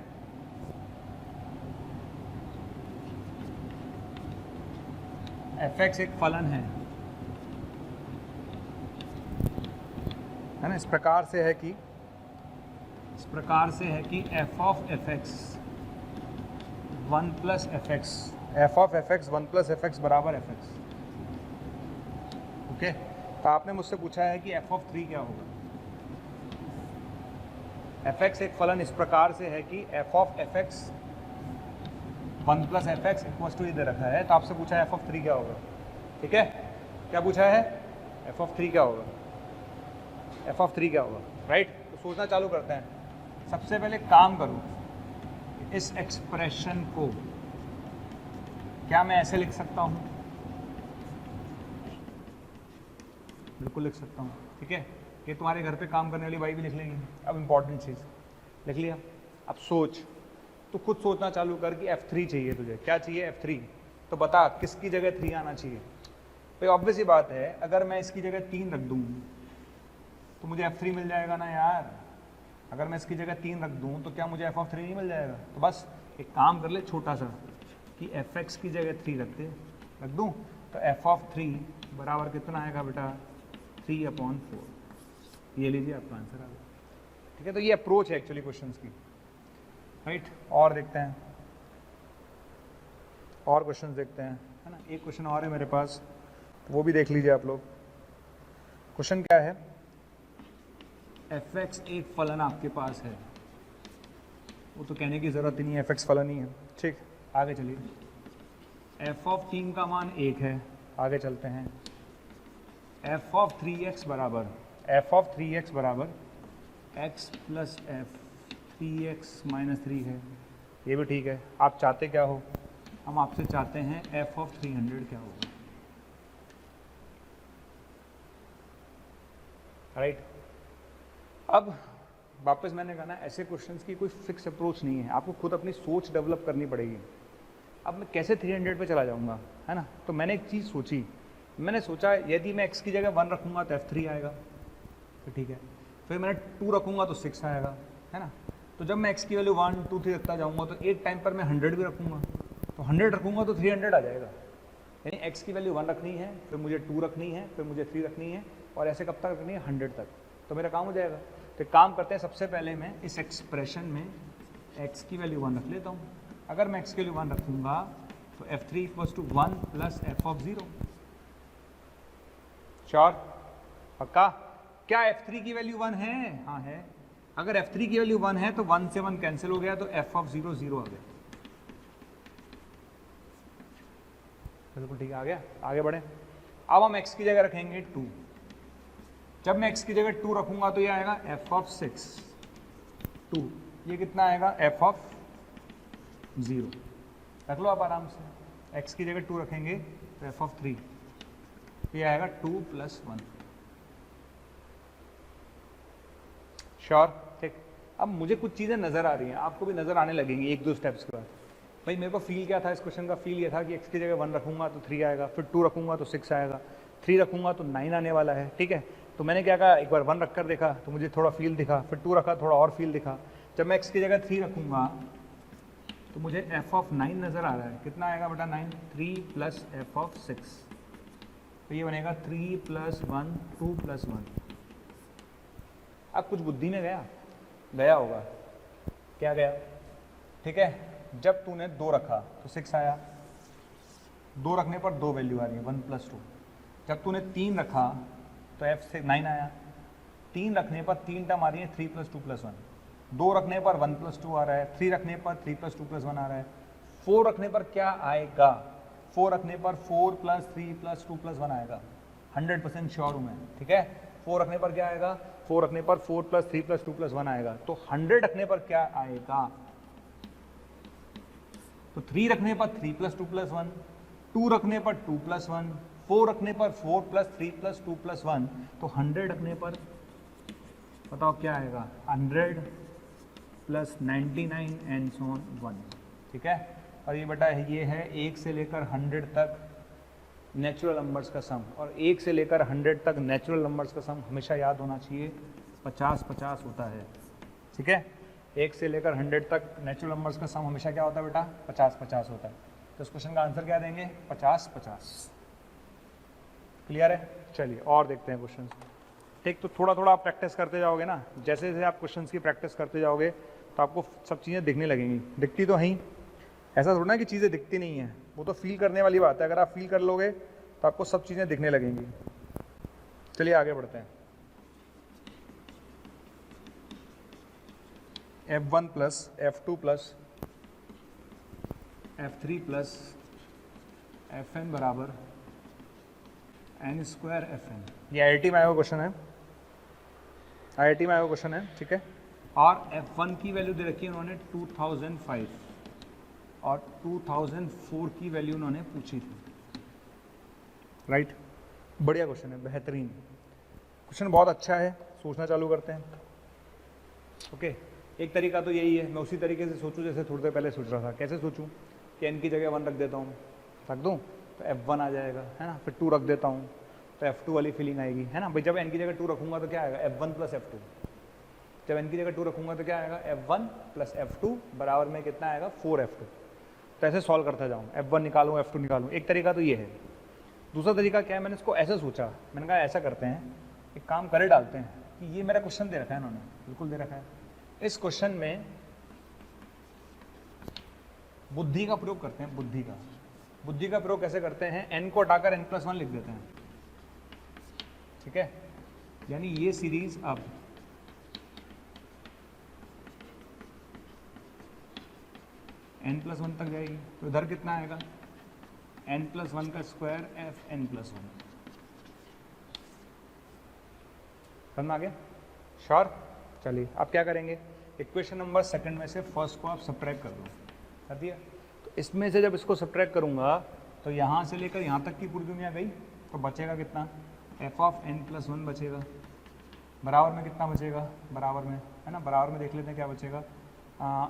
fx एक फलन है ना, इस प्रकार से है कि f(fx) 1 + fx, f(fx) 1 + fx बराबर fx। ओके, तो आपने मुझसे पूछा है कि f(3) क्या होगा। fx एक फलन इस प्रकार से है कि f(fx) 1 + fx = ये दे रखा है, तो आपसे पूछा है f(3) क्या होगा, ठीक है। क्या पूछा है, f(3) क्या होगा, f(3) क्या होगा, राइट। तो सोचना चालू करते हैं। सबसे पहले काम करूँ, इस एक्सप्रेशन को क्या मैं ऐसे लिख सकता हूँ, बिल्कुल लिख सकता हूँ, ठीक है। ये तुम्हारे घर पे काम करने वाली बाई भी लिख लेंगी। अब इंपॉर्टेंट चीज़ लिख लिया, अब सोच, तो खुद सोचना चालू कर कि f(3) चाहिए तुझे, क्या चाहिए, f(3), तो बता किसकी जगह 3 आना चाहिए। भाई ऑब्वियस ही बात है, अगर मैं इसकी जगह 3 रख दूँ तो मुझे f(3) मिल जाएगा ना यार, अगर मैं इसकी जगह 3 रख दूँ तो क्या मुझे एफ ऑफ 3 नहीं मिल जाएगा? तो बस एक काम कर ले छोटा सा कि एफ एक्स की जगह 3 रख दूँ, तो एफ ऑफ 3 बराबर कितना आएगा बेटा? 3/4। ये लीजिए आपका आंसर आ गया। ठीक है, तो ये अप्रोच है एक्चुअली क्वेश्चंस की, राइट। और देखते हैं, और क्वेश्चंस देखते हैं, है ना। एक क्वेश्चन और है मेरे पास, वो भी देख लीजिए आप लोग। क्वेश्चन क्या है? एफ एक्स एक फलन आपके पास है, वो तो कहने की ज़रूरत ही नहीं है, एफ एक्स फलन ही है। ठीक, आगे चलिए। एफ ऑफ 3 का मान 1 है, आगे चलते हैं। एफ ऑफ 3x बराबर x plus F 3x minus 3 है, ये भी ठीक है। आप चाहते क्या हो? हम आपसे चाहते हैं एफ ऑफ 300 क्या होगा, राइट। अब वापस मैंने कहा ना, ऐसे क्वेश्चंस की कोई फिक्स अप्रोच नहीं है, आपको खुद अपनी सोच डेवलप करनी पड़ेगी। अब मैं कैसे 300 पे चला जाऊंगा, है ना। तो मैंने एक चीज़ सोची, मैंने सोचा यदि मैं x की जगह 1 रखूंगा तो f3 आएगा, तो ठीक है। फिर मैंने 2 रखूंगा तो 6 आएगा, है ना। तो जब मैं x की वैल्यू 1 2 3 रखता जाऊंगा तो एक टाइम पर मैं 100 भी रखूंगा, तो 100 रखूंगा तो 300 आ जाएगा। यानी x की वैल्यू 1 रखनी है, फिर मुझे 2 रखनी है, फिर मुझे 3 रखनी है, और ऐसे कब तक रखनी है? 100 तक, तो मेरा काम हो जाएगा। तो काम करते हैं, सबसे पहले मैं इस एक्सप्रेशन में x की वैल्यू 1 रख लेता हूँ। अगर मैं x की वैल्यू 1 रखूंगा तो f3 = 1 plus f of 0। Sure? पक्का? क्या f3 की वैल्यू 1 है? हाँ है। अगर f3 की वैल्यू 1 है तो 1 से 1 कैंसिल हो गया, तो f ऑफ 0 0 आ गया। बिल्कुल ठीक है, आ गया। आगे बढ़े। अब हम x की जगह रखेंगे 2। जब मैं x की जगह 2 रखूंगा तो ये आएगा f ऑफ 6 2। ये कितना आएगा? f of 0। रख लो आप आराम से। x की जगह 2 रखेंगे तो f ऑफ 3, ये आएगा 2 + 1। श्योर? ठीक। अब मुझे कुछ चीज़ें नज़र आ रही हैं, आपको भी नज़र आने लगेंगी 1-2 स्टेप्स के बाद। भाई मेरे को फील क्या था इस क्वेश्चन का? फील ये था कि x की जगह 1 रखूंगा तो 3 आएगा, फिर 2 रखूंगा तो 6 आएगा, 3 रखूंगा तो 9 आने वाला है। ठीक है, तो मैंने क्या कहा, एक बार 1 रख कर देखा तो मुझे थोड़ा फील दिखा, फिर 2 रखा, थोड़ा और फील दिखा। जब मैं x की जगह 3 रखूंगा तो मुझे f ऑफ 9 नज़र आ रहा है। कितना आएगा बेटा? 9। 3 + f ऑफ 6, तो ये बनेगा 3 + 1 2 + 1। अब कुछ बुद्धि में गया होगा। क्या गया? ठीक है, जब तूने 2 रखा तो 6 आया, 2 रखने पर 2 वैल्यू आ रही है 1 + 2। जब तूने 3 रखा तो f से 9 आया, 3 रखने पर 3 टर्म आ रही है 3 + 2 + 1। 2 रखने पर 1 + 2 आ रहा है, 3 रखने पर 3 + 2 + 1 आ रहा है। 4 रखने पर क्या आएगा? 4 रखने पर 4 + 3 + 2 + 1 आएगा। 100% श्योर हूँ मैं। ठीक है, 4 रखने पर क्या आएगा? 4 रखने पर 4 + 3 + 2 + 1 आएगा। तो 100 रखने पर क्या आएगा? तो 3 रखने पर 3 + 2 + 1, 2 रखने पर 2 + 1, 4 रखने पर 4 + 3 + 2 + 1, तो 100 रखने पर बताओ क्या आएगा? 100 + 99 एंड सो ऑन 1। ठीक है, और ये बेटा ये है 1 से लेकर 100 तक नेचुरल नंबर्स का सम, और 1 से लेकर 100 तक नेचुरल नंबर्स का सम हमेशा याद होना चाहिए 50-50 होता है। ठीक है, 1 से लेकर 100 तक नेचुरल नंबर्स का सम हमेशा क्या होता है बेटा? 50-50 होता है। तो इस क्वेश्चन का आंसर क्या देंगे? 50-50। क्लियर है? चलिए और देखते हैं क्वेश्चन। ठीक, तो थोड़ा थोड़ा आप प्रैक्टिस करते जाओगे ना, जैसे जैसे आप क्वेश्चन की प्रैक्टिस करते जाओगे तो आपको सब चीज़ें दिखने लगेंगी। दिखती तो हैं, ऐसा थोड़ा ना कि चीज़ें दिखती नहीं हैं, वो तो फील करने वाली बात है। अगर आप फील कर लोगे तो आपको सब चीज़ें दिखने लगेंगी। चलिए आगे बढ़ते हैं। f1 + f2 + f3 + fn बराबर n² fn। ये IIT में आया हुआ क्वेश्चन है, IIT में आया हुआ क्वेश्चन है। ठीक है, और f1 की वैल्यू दे रखी है उन्होंने 2005 और 2004 की वैल्यू उन्होंने पूछी थी। राइट, बढ़िया क्वेश्चन है, बेहतरीन क्वेश्चन, बहुत अच्छा है। सोचना चालू करते हैं। ओके, एक तरीका तो यही है, मैं उसी तरीके से सोचूं जैसे थोड़ी देर पहले सोच रहा था। कैसे सोचूं कि n की जगह 1 रख देता हूँ, रख दूँ तो f1 आ जाएगा, है ना। फिर 2 रख देता हूँ तो f2 वाली फीलिंग आएगी, है ना। भाई जब n की जगह 2 रखूँगा तो क्या आएगा? f1 + f2। जब n की जगह 2 रखूंगा तो क्या आएगा f1 प्लस f2 बराबर में कितना आएगा 4f2। तो ऐसे सॉल्व करता जाऊँ, f1 निकालूँ f2 निकालूँ। एक तरीका तो ये है। दूसरा तरीका क्या है, मैंने इसको ऐसे सोचा, मैंने कहा ऐसा करते हैं, एक काम करे डालते हैं कि ये मेरा क्वेश्चन दे रखा है इन्होंने, बिल्कुल दे रखा है। इस क्वेश्चन में बुद्धि का प्रयोग करते हैं। बुद्धि का प्रयोग कैसे करते हैं, n को हटाकर n+1 लिख देते हैं, ठीक है। यानी ये सीरीज अब n+1 तक जाएगी, तो इधर कितना आएगा n+1 का स्क्वायर fn+1। समझ आ गया? श्योर? चलिए आप क्या करेंगे, इक्वेशन नंबर सेकंड में से फर्स्ट को आप सब्ट्रैक्ट कर दो, कर दिया। तो इसमें से जब इसको सब्ट्रैक्ट करूंगा तो यहाँ से लेकर यहाँ तक की पूरी दुनिया गई, तो बचेगा कितना, f(n+1) बचेगा। बराबर में कितना बचेगा, बराबर में है ना, बराबर में देख लेते हैं क्या बचेगा,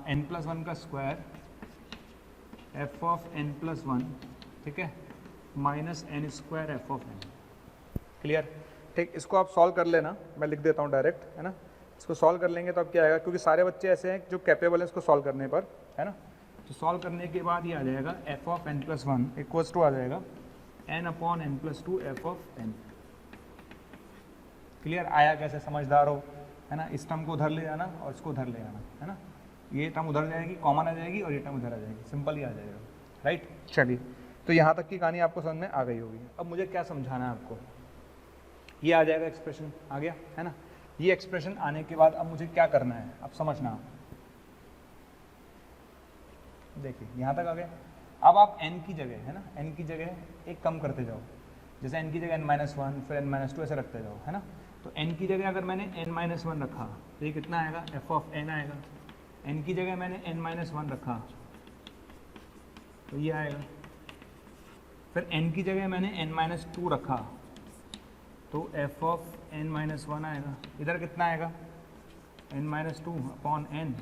n+1 का स्क्वायर f(n+1), ठीक है, minus n square f(n). Clear? ठीक, इसको आप सॉल्व कर लेना, मैं लिख देता हूँ डायरेक्ट, है ना। इसको सॉल्व कर लेंगे तो अब क्या आएगा, क्योंकि सारे बच्चे ऐसे हैं जो कैपेबल हैं इसको सॉल्व करने पर, है ना। तो सॉल्व करने के बाद ये आ जाएगा f(n+1) इक्वल्स टू आ जाएगा n/n+2 f(n). क्लियर? आया कैसे, समझदार हो, है ना। इस टर्म को उधर ले जाना और इसको उधर ले जाना, है ना। ये टर्म उधर जाएगी, कॉमन आ जाएगी, और ये टर्म उधर आ जाएगी, सिंपल ही आ जाएगा, राइट। चलिए, तो यहाँ तक की कहानी आपको समझ में आ गई होगी। अब मुझे क्या समझाना है आपको, ये आ जाएगा एक्सप्रेशन, आ गया, है ना। ये एक्सप्रेशन आने के बाद अब मुझे क्या करना है, अब समझना। देखिए यहाँ तक आ गया। अब आप n की जगह, है ना, n की जगह एक कम करते जाओ, जैसे n की जगह n-1 फिर n-2 ऐसे रखते जाओ, है ना। तो n की जगह अगर मैंने n-1 रखा तो ये कितना आएगा, f(n) आएगा। n की जगह मैंने n-1 रखा तो ये आएगा। फिर n की जगह मैंने n-2 रखा तो f(n-1) आएगा। इधर कितना आएगा, n-2/n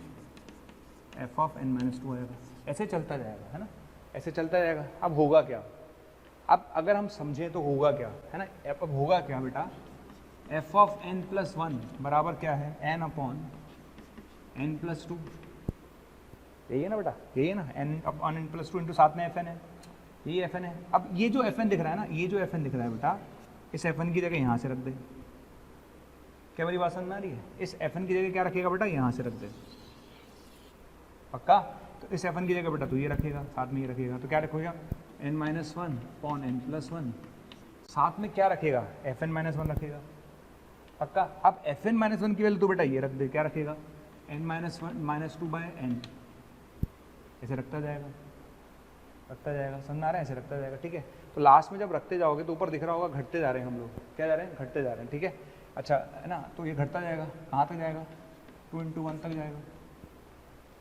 f(n-2) आएगा। ऐसे चलता जाएगा, है ना, ऐसे चलता जाएगा। अब होगा क्या, अब अगर हम समझें तो होगा क्या, है ना। अब होगा क्या बेटा, f(n+1) बराबर क्या है, n/n+2। यही है ना बेटा, यही है ना, n/n+2 इंटू साथ में fn है, यही fn है। अब ये जो fn दिख रहा है ना, ये जो fn दिख रहा है बेटा, इस fn की जगह यहाँ से रख दे। क्या मेरी बात समझ में आ रही है? इस fn की जगह क्या रखेगा बेटा, यहाँ से रख दे, पक्का। तो इस fn की जगह बेटा तो ये रखेगा, साथ में ये रखेगा, तो क्या रखेगा, n-1/n+1। साथ में क्या रखेगा, fn-1 रखेगा, पक्का। अब fn-1 की वैल्यू तो बेटा ये रख दे, क्या रखेगा, n-2/n। ऐसे रखता जाएगा, रखता जाएगा, समझ आ रहा है, ऐसे रखता जाएगा, ठीक है। तो लास्ट में जब रखते जाओगे तो ऊपर दिख रहा होगा घटते जा रहे हैं हम लोग, क्या जा रहे हैं, घटते जा रहे हैं, ठीक है। अच्छा, है ना, तो ये घटता जाएगा, कहाँ तक जाएगा, 2 × 1 तक जाएगा,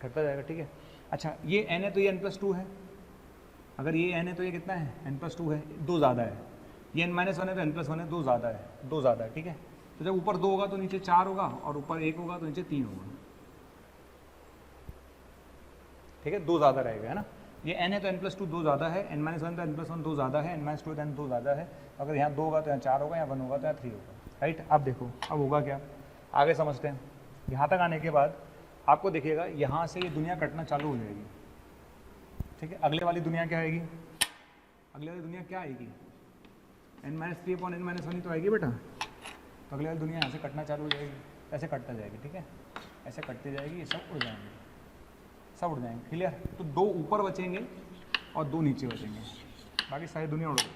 घटता जाएगा, ठीक है। अच्छा, ये n है तो ये n+2 है, अगर ये n है तो ये कितना है, n+2 है, 2 ज़्यादा है। ये n-1 है तो n+1 है, 2 ज़्यादा है, 2 ज़्यादा है, ठीक है। तो जब ऊपर 2 होगा तो नीचे 4 होगा, और ऊपर 1 होगा तो नीचे 3 होगा, ठीक है, 2 ज़्यादा रहेगा, है ना। ये n है तो n+2 2 ज़्यादा है, n-1 तो n+1 2 ज़्यादा है, n-2 तो n 2 ज़्यादा है। अगर यहाँ 2 होगा तो यहाँ 4 होगा, यहाँ 1 होगा तो यहाँ 3 होगा, राइट। अब देखो अब होगा क्या, आगे समझते हैं। यहाँ तक आने के बाद आपको दिखेगा यहाँ से ये दुनिया कटना चालू हो जाएगी, ठीक है। अगले वाली दुनिया क्या आएगी, अगले वाली दुनिया क्या आएगी, n-3/n-1 तो आएगी बेटा। तो अगले वाली दुनिया यहाँ से कटना चालू हो जाएगी, ऐसे कटता जाएगी, ठीक है, ऐसे कटती जाएगी, ये सब उड़ जाएंगे, सब उड़ जाएंगे, क्लियर। तो 2 ऊपर बचेंगे और 2 नीचे बचेंगे, बाकी सारी दुनिया उड़ गई,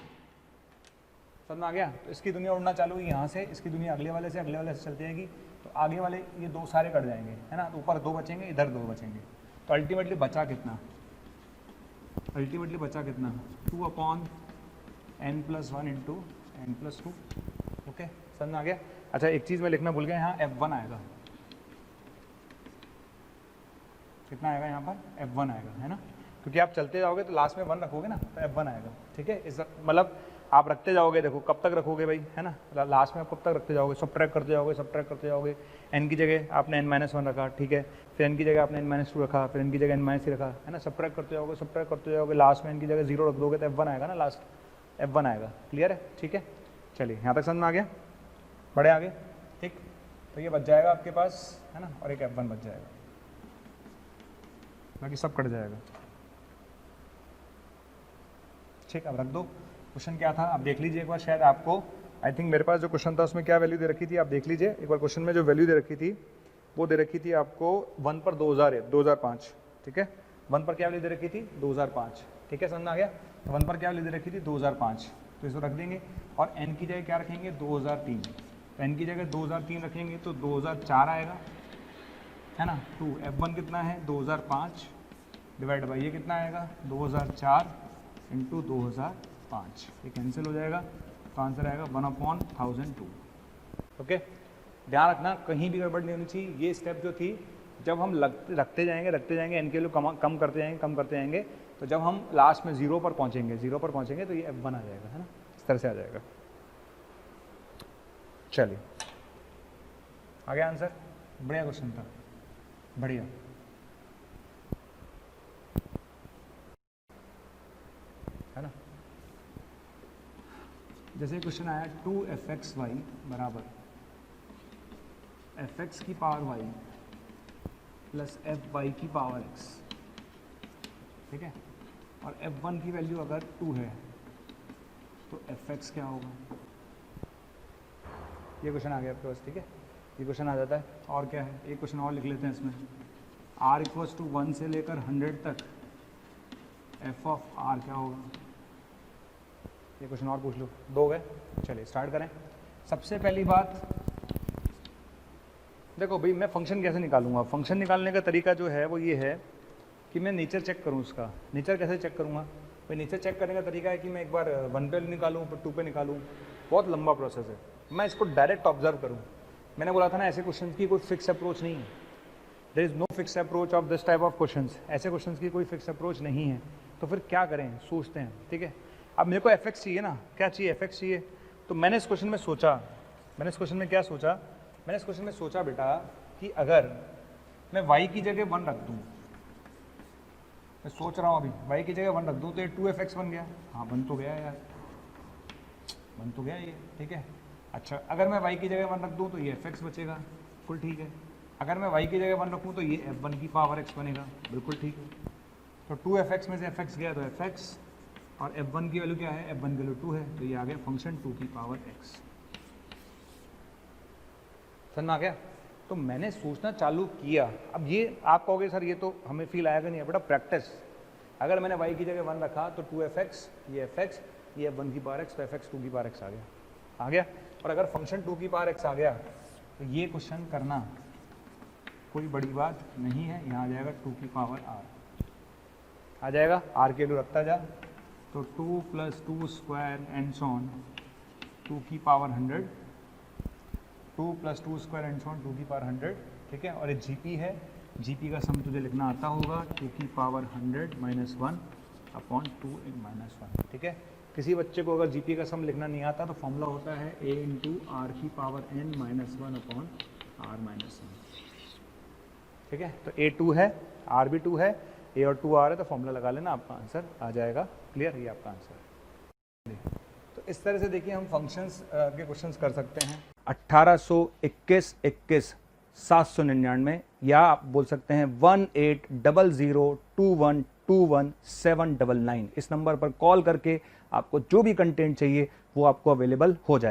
समझ में आ गया। तो इसकी दुनिया उड़ना चालू हुई यहाँ से, इसकी दुनिया अगले वाले से चलती जाएगी, तो आगे वाले ये 2 सारे कट जाएंगे, है ना। तो ऊपर 2 बचेंगे, इधर 2 बचेंगे, तो अल्टीमेटली बचा कितना, अल्टीमेटली बचा कितना, 2/n+1 इंटू n+2, ओके, समझ में आ गया। अच्छा, एक चीज़ मैं लिखना भूल गया, यहाँ f1 आएगा, कितना आएगा यहाँ पर, f1 आएगा, है ना, क्योंकि आप चलते जाओगे तो लास्ट में 1 रखोगे ना, तो f1 आएगा, ठीक है। इस मतलब आप रखते जाओगे, देखो कब तक रखोगे भाई, है ना, लास्ट में आप कब तक रखते जाओगे, सब्ट्रैक्ट करते जाओगे, सब्ट्रैक्ट करते जाओगे। n की जगह आपने n-1 रखा, ठीक है, फिर n की जगह आपने n-2 रखा, फिर n की जगह n-3 रखा, है ना, सब्ट्रैक्ट करते जाओगे, सब्ट्रैक्ट करते जाओगे, लास्ट में n की जगह 0 रख दोगे तो f1 आएगा ना, लास्ट f1 आएगा, क्लियर है, ठीक है। चलिए यहाँ तक समझ में आ गया, बड़े आगे, ठीक। तो ये बच जाएगा आपके पास, है ना, और एक F1 बच जाएगा, बाकी सब कट जाएगा। ठीक, अब रख दो। क्वेश्चन क्या था आप देख लीजिए एक बार, शायद आपको, आई थिंक मेरे पास जो क्वेश्चन था उसमें क्या वैल्यू दे रखी थी आप देख लीजिए एक बार। क्वेश्चन में जो वैल्यू दे रखी थी वो दे रखी थी आपको 1 पर 2005, ठीक है। 1 पर क्या वैल्यू दे रखी थी 2005, ठीक है, समझ में आ गया। 1 पर क्या वैल्यू दे रखी थी 2005, तो इसको रख देंगे और n की जगह क्या रखेंगे 2003, तो n की जगह 2003 रखेंगे तो 2004 आएगा, है ना। 2 F1 कितना है 2005 डिवाइड बाई ये कितना आएगा 2004 इंटू 2005, ये कैंसिल हो जाएगा, तो आंसर आएगा 1/1002। ओके, ध्यान रखना कहीं भी गड़बड़ नहीं होनी चाहिए। ये स्टेप जो थी जब हम रखते जाएंगे n के वैल्यू कम करते जाएंगे, तो जब हम लास्ट में 0 पर पहुंचेंगे तो ये F1 आ जाएगा, है ना, इस तरह से आ जाएगा। चलिए आ गया आंसर, बढ़िया क्वेश्चन था, बढ़िया। है ना, जैसे क्वेश्चन आया 2fxy बराबर fx की पावर y प्लस fy की पावर x, ठीक है, और f1 की वैल्यू अगर 2 है तो fx क्या होगा। ये क्वेश्चन आ गया आपके पास, ठीक है, ये क्वेश्चन आ जाता है। और क्या है, एक क्वेश्चन और लिख लेते हैं इसमें, r = 1 से लेकर 100 तक f ऑफ r क्या होगा। ये क्वेश्चन और पूछ लो, 2 गए। चलिए स्टार्ट करें। सबसे पहली बात देखो भाई, मैं फंक्शन कैसे निकालूंगा। फंक्शन निकालने का तरीका जो है वो ये है कि मैं नेचर चेक करूं उसका। नेचर कैसे चेक करूंगा भाई, नेचर चेक करने का तरीका है कि मैं एक बार 1 पे निकालूं फिर 2 पे निकालूं, बहुत लंबा प्रोसेस है। मैं इसको डायरेक्ट ऑब्जर्व करूं। मैंने बोला था ना ऐसे क्वेश्चन की कोई फिक्स अप्रोच नहीं है, there is no fix approach of this type of question. ऐसे क्वेश्चन की कोई फिक्स अप्रोच नहीं है, तो फिर क्या करें, सोचते हैं, ठीक है। अब मेरे को fx चाहिए ना, क्या चाहिए, fx चाहिए। तो मैंने इस क्वेश्चन में सोचा, मैंने इस क्वेश्चन में क्या सोचा, मैंने इस क्वेश्चन में सोचा बेटा कि अगर मैं y की जगह 1 रख दूँ, मैं सोच रहा हूँ अभी y की जगह 1 रख दूँ तो ये 2fx बन गया। हाँ बन तो गया यार, बन तो गया ये, ठीक है। अच्छा, अगर मैं y की जगह 1 रख दूँ तो ये fx बचेगा, बिल्कुल ठीक है। अगर मैं y की जगह 1 रखूँ तो ये f1 की पावर x बनेगा, बिल्कुल ठीक है। तो 2fx में से fx गया तो fx, और f1 की वैल्यू क्या है, f1 की वैल्यू 2 है, तो ये आ गया फंक्शन 2 की पावर x। समझ में आ गया। तो मैंने सोचना चालू किया। अब ये आप कहोगे सर ये तो हमें फील आएगा नहीं, बेटा प्रैक्टिस। अगर मैंने y की जगह 1 रखा तो 2fx, ये fx, ये f1 की पावर x, तो fx 2 की पावर x आ गया। और अगर फंक्शन 2 की पावर x आ गया तो ये क्वेश्चन करना कोई बड़ी बात नहीं है। यहाँ आ जाएगा 2 की पावर r आ जाएगा, r के वैल्यू रखता जा, तो 2 + 2 स्क्वायर एंड सो ऑन 2 की power 100, 2 + 2 square and so on 2 की पावर 100, ठीक है। और ये जीपी है, जीपी का सम तुझे लिखना आता होगा 2 की पावर 100 - 1/2 इन -1, ठीक है। किसी बच्चे को अगर जीपी का सम लिखना नहीं आता तो फॉर्मूला होता है a × r की पावर n - 1/r - 1, ठीक है। तो a 2 है, r भी 2 है, a और 2 r है, तो फॉर्मूला लगा लेना, आपका आंसर आ जाएगा। क्लियर, ये आपका आंसर। तो इस तरह से देखिए हम फंक्शंस के क्वेश्चंस कर सकते हैं। 1821 21 799, या आप बोल सकते हैं 18002121 799। इस नंबर पर कॉल करके आपको जो भी कंटेंट चाहिए वो आपको अवेलेबल हो जाए।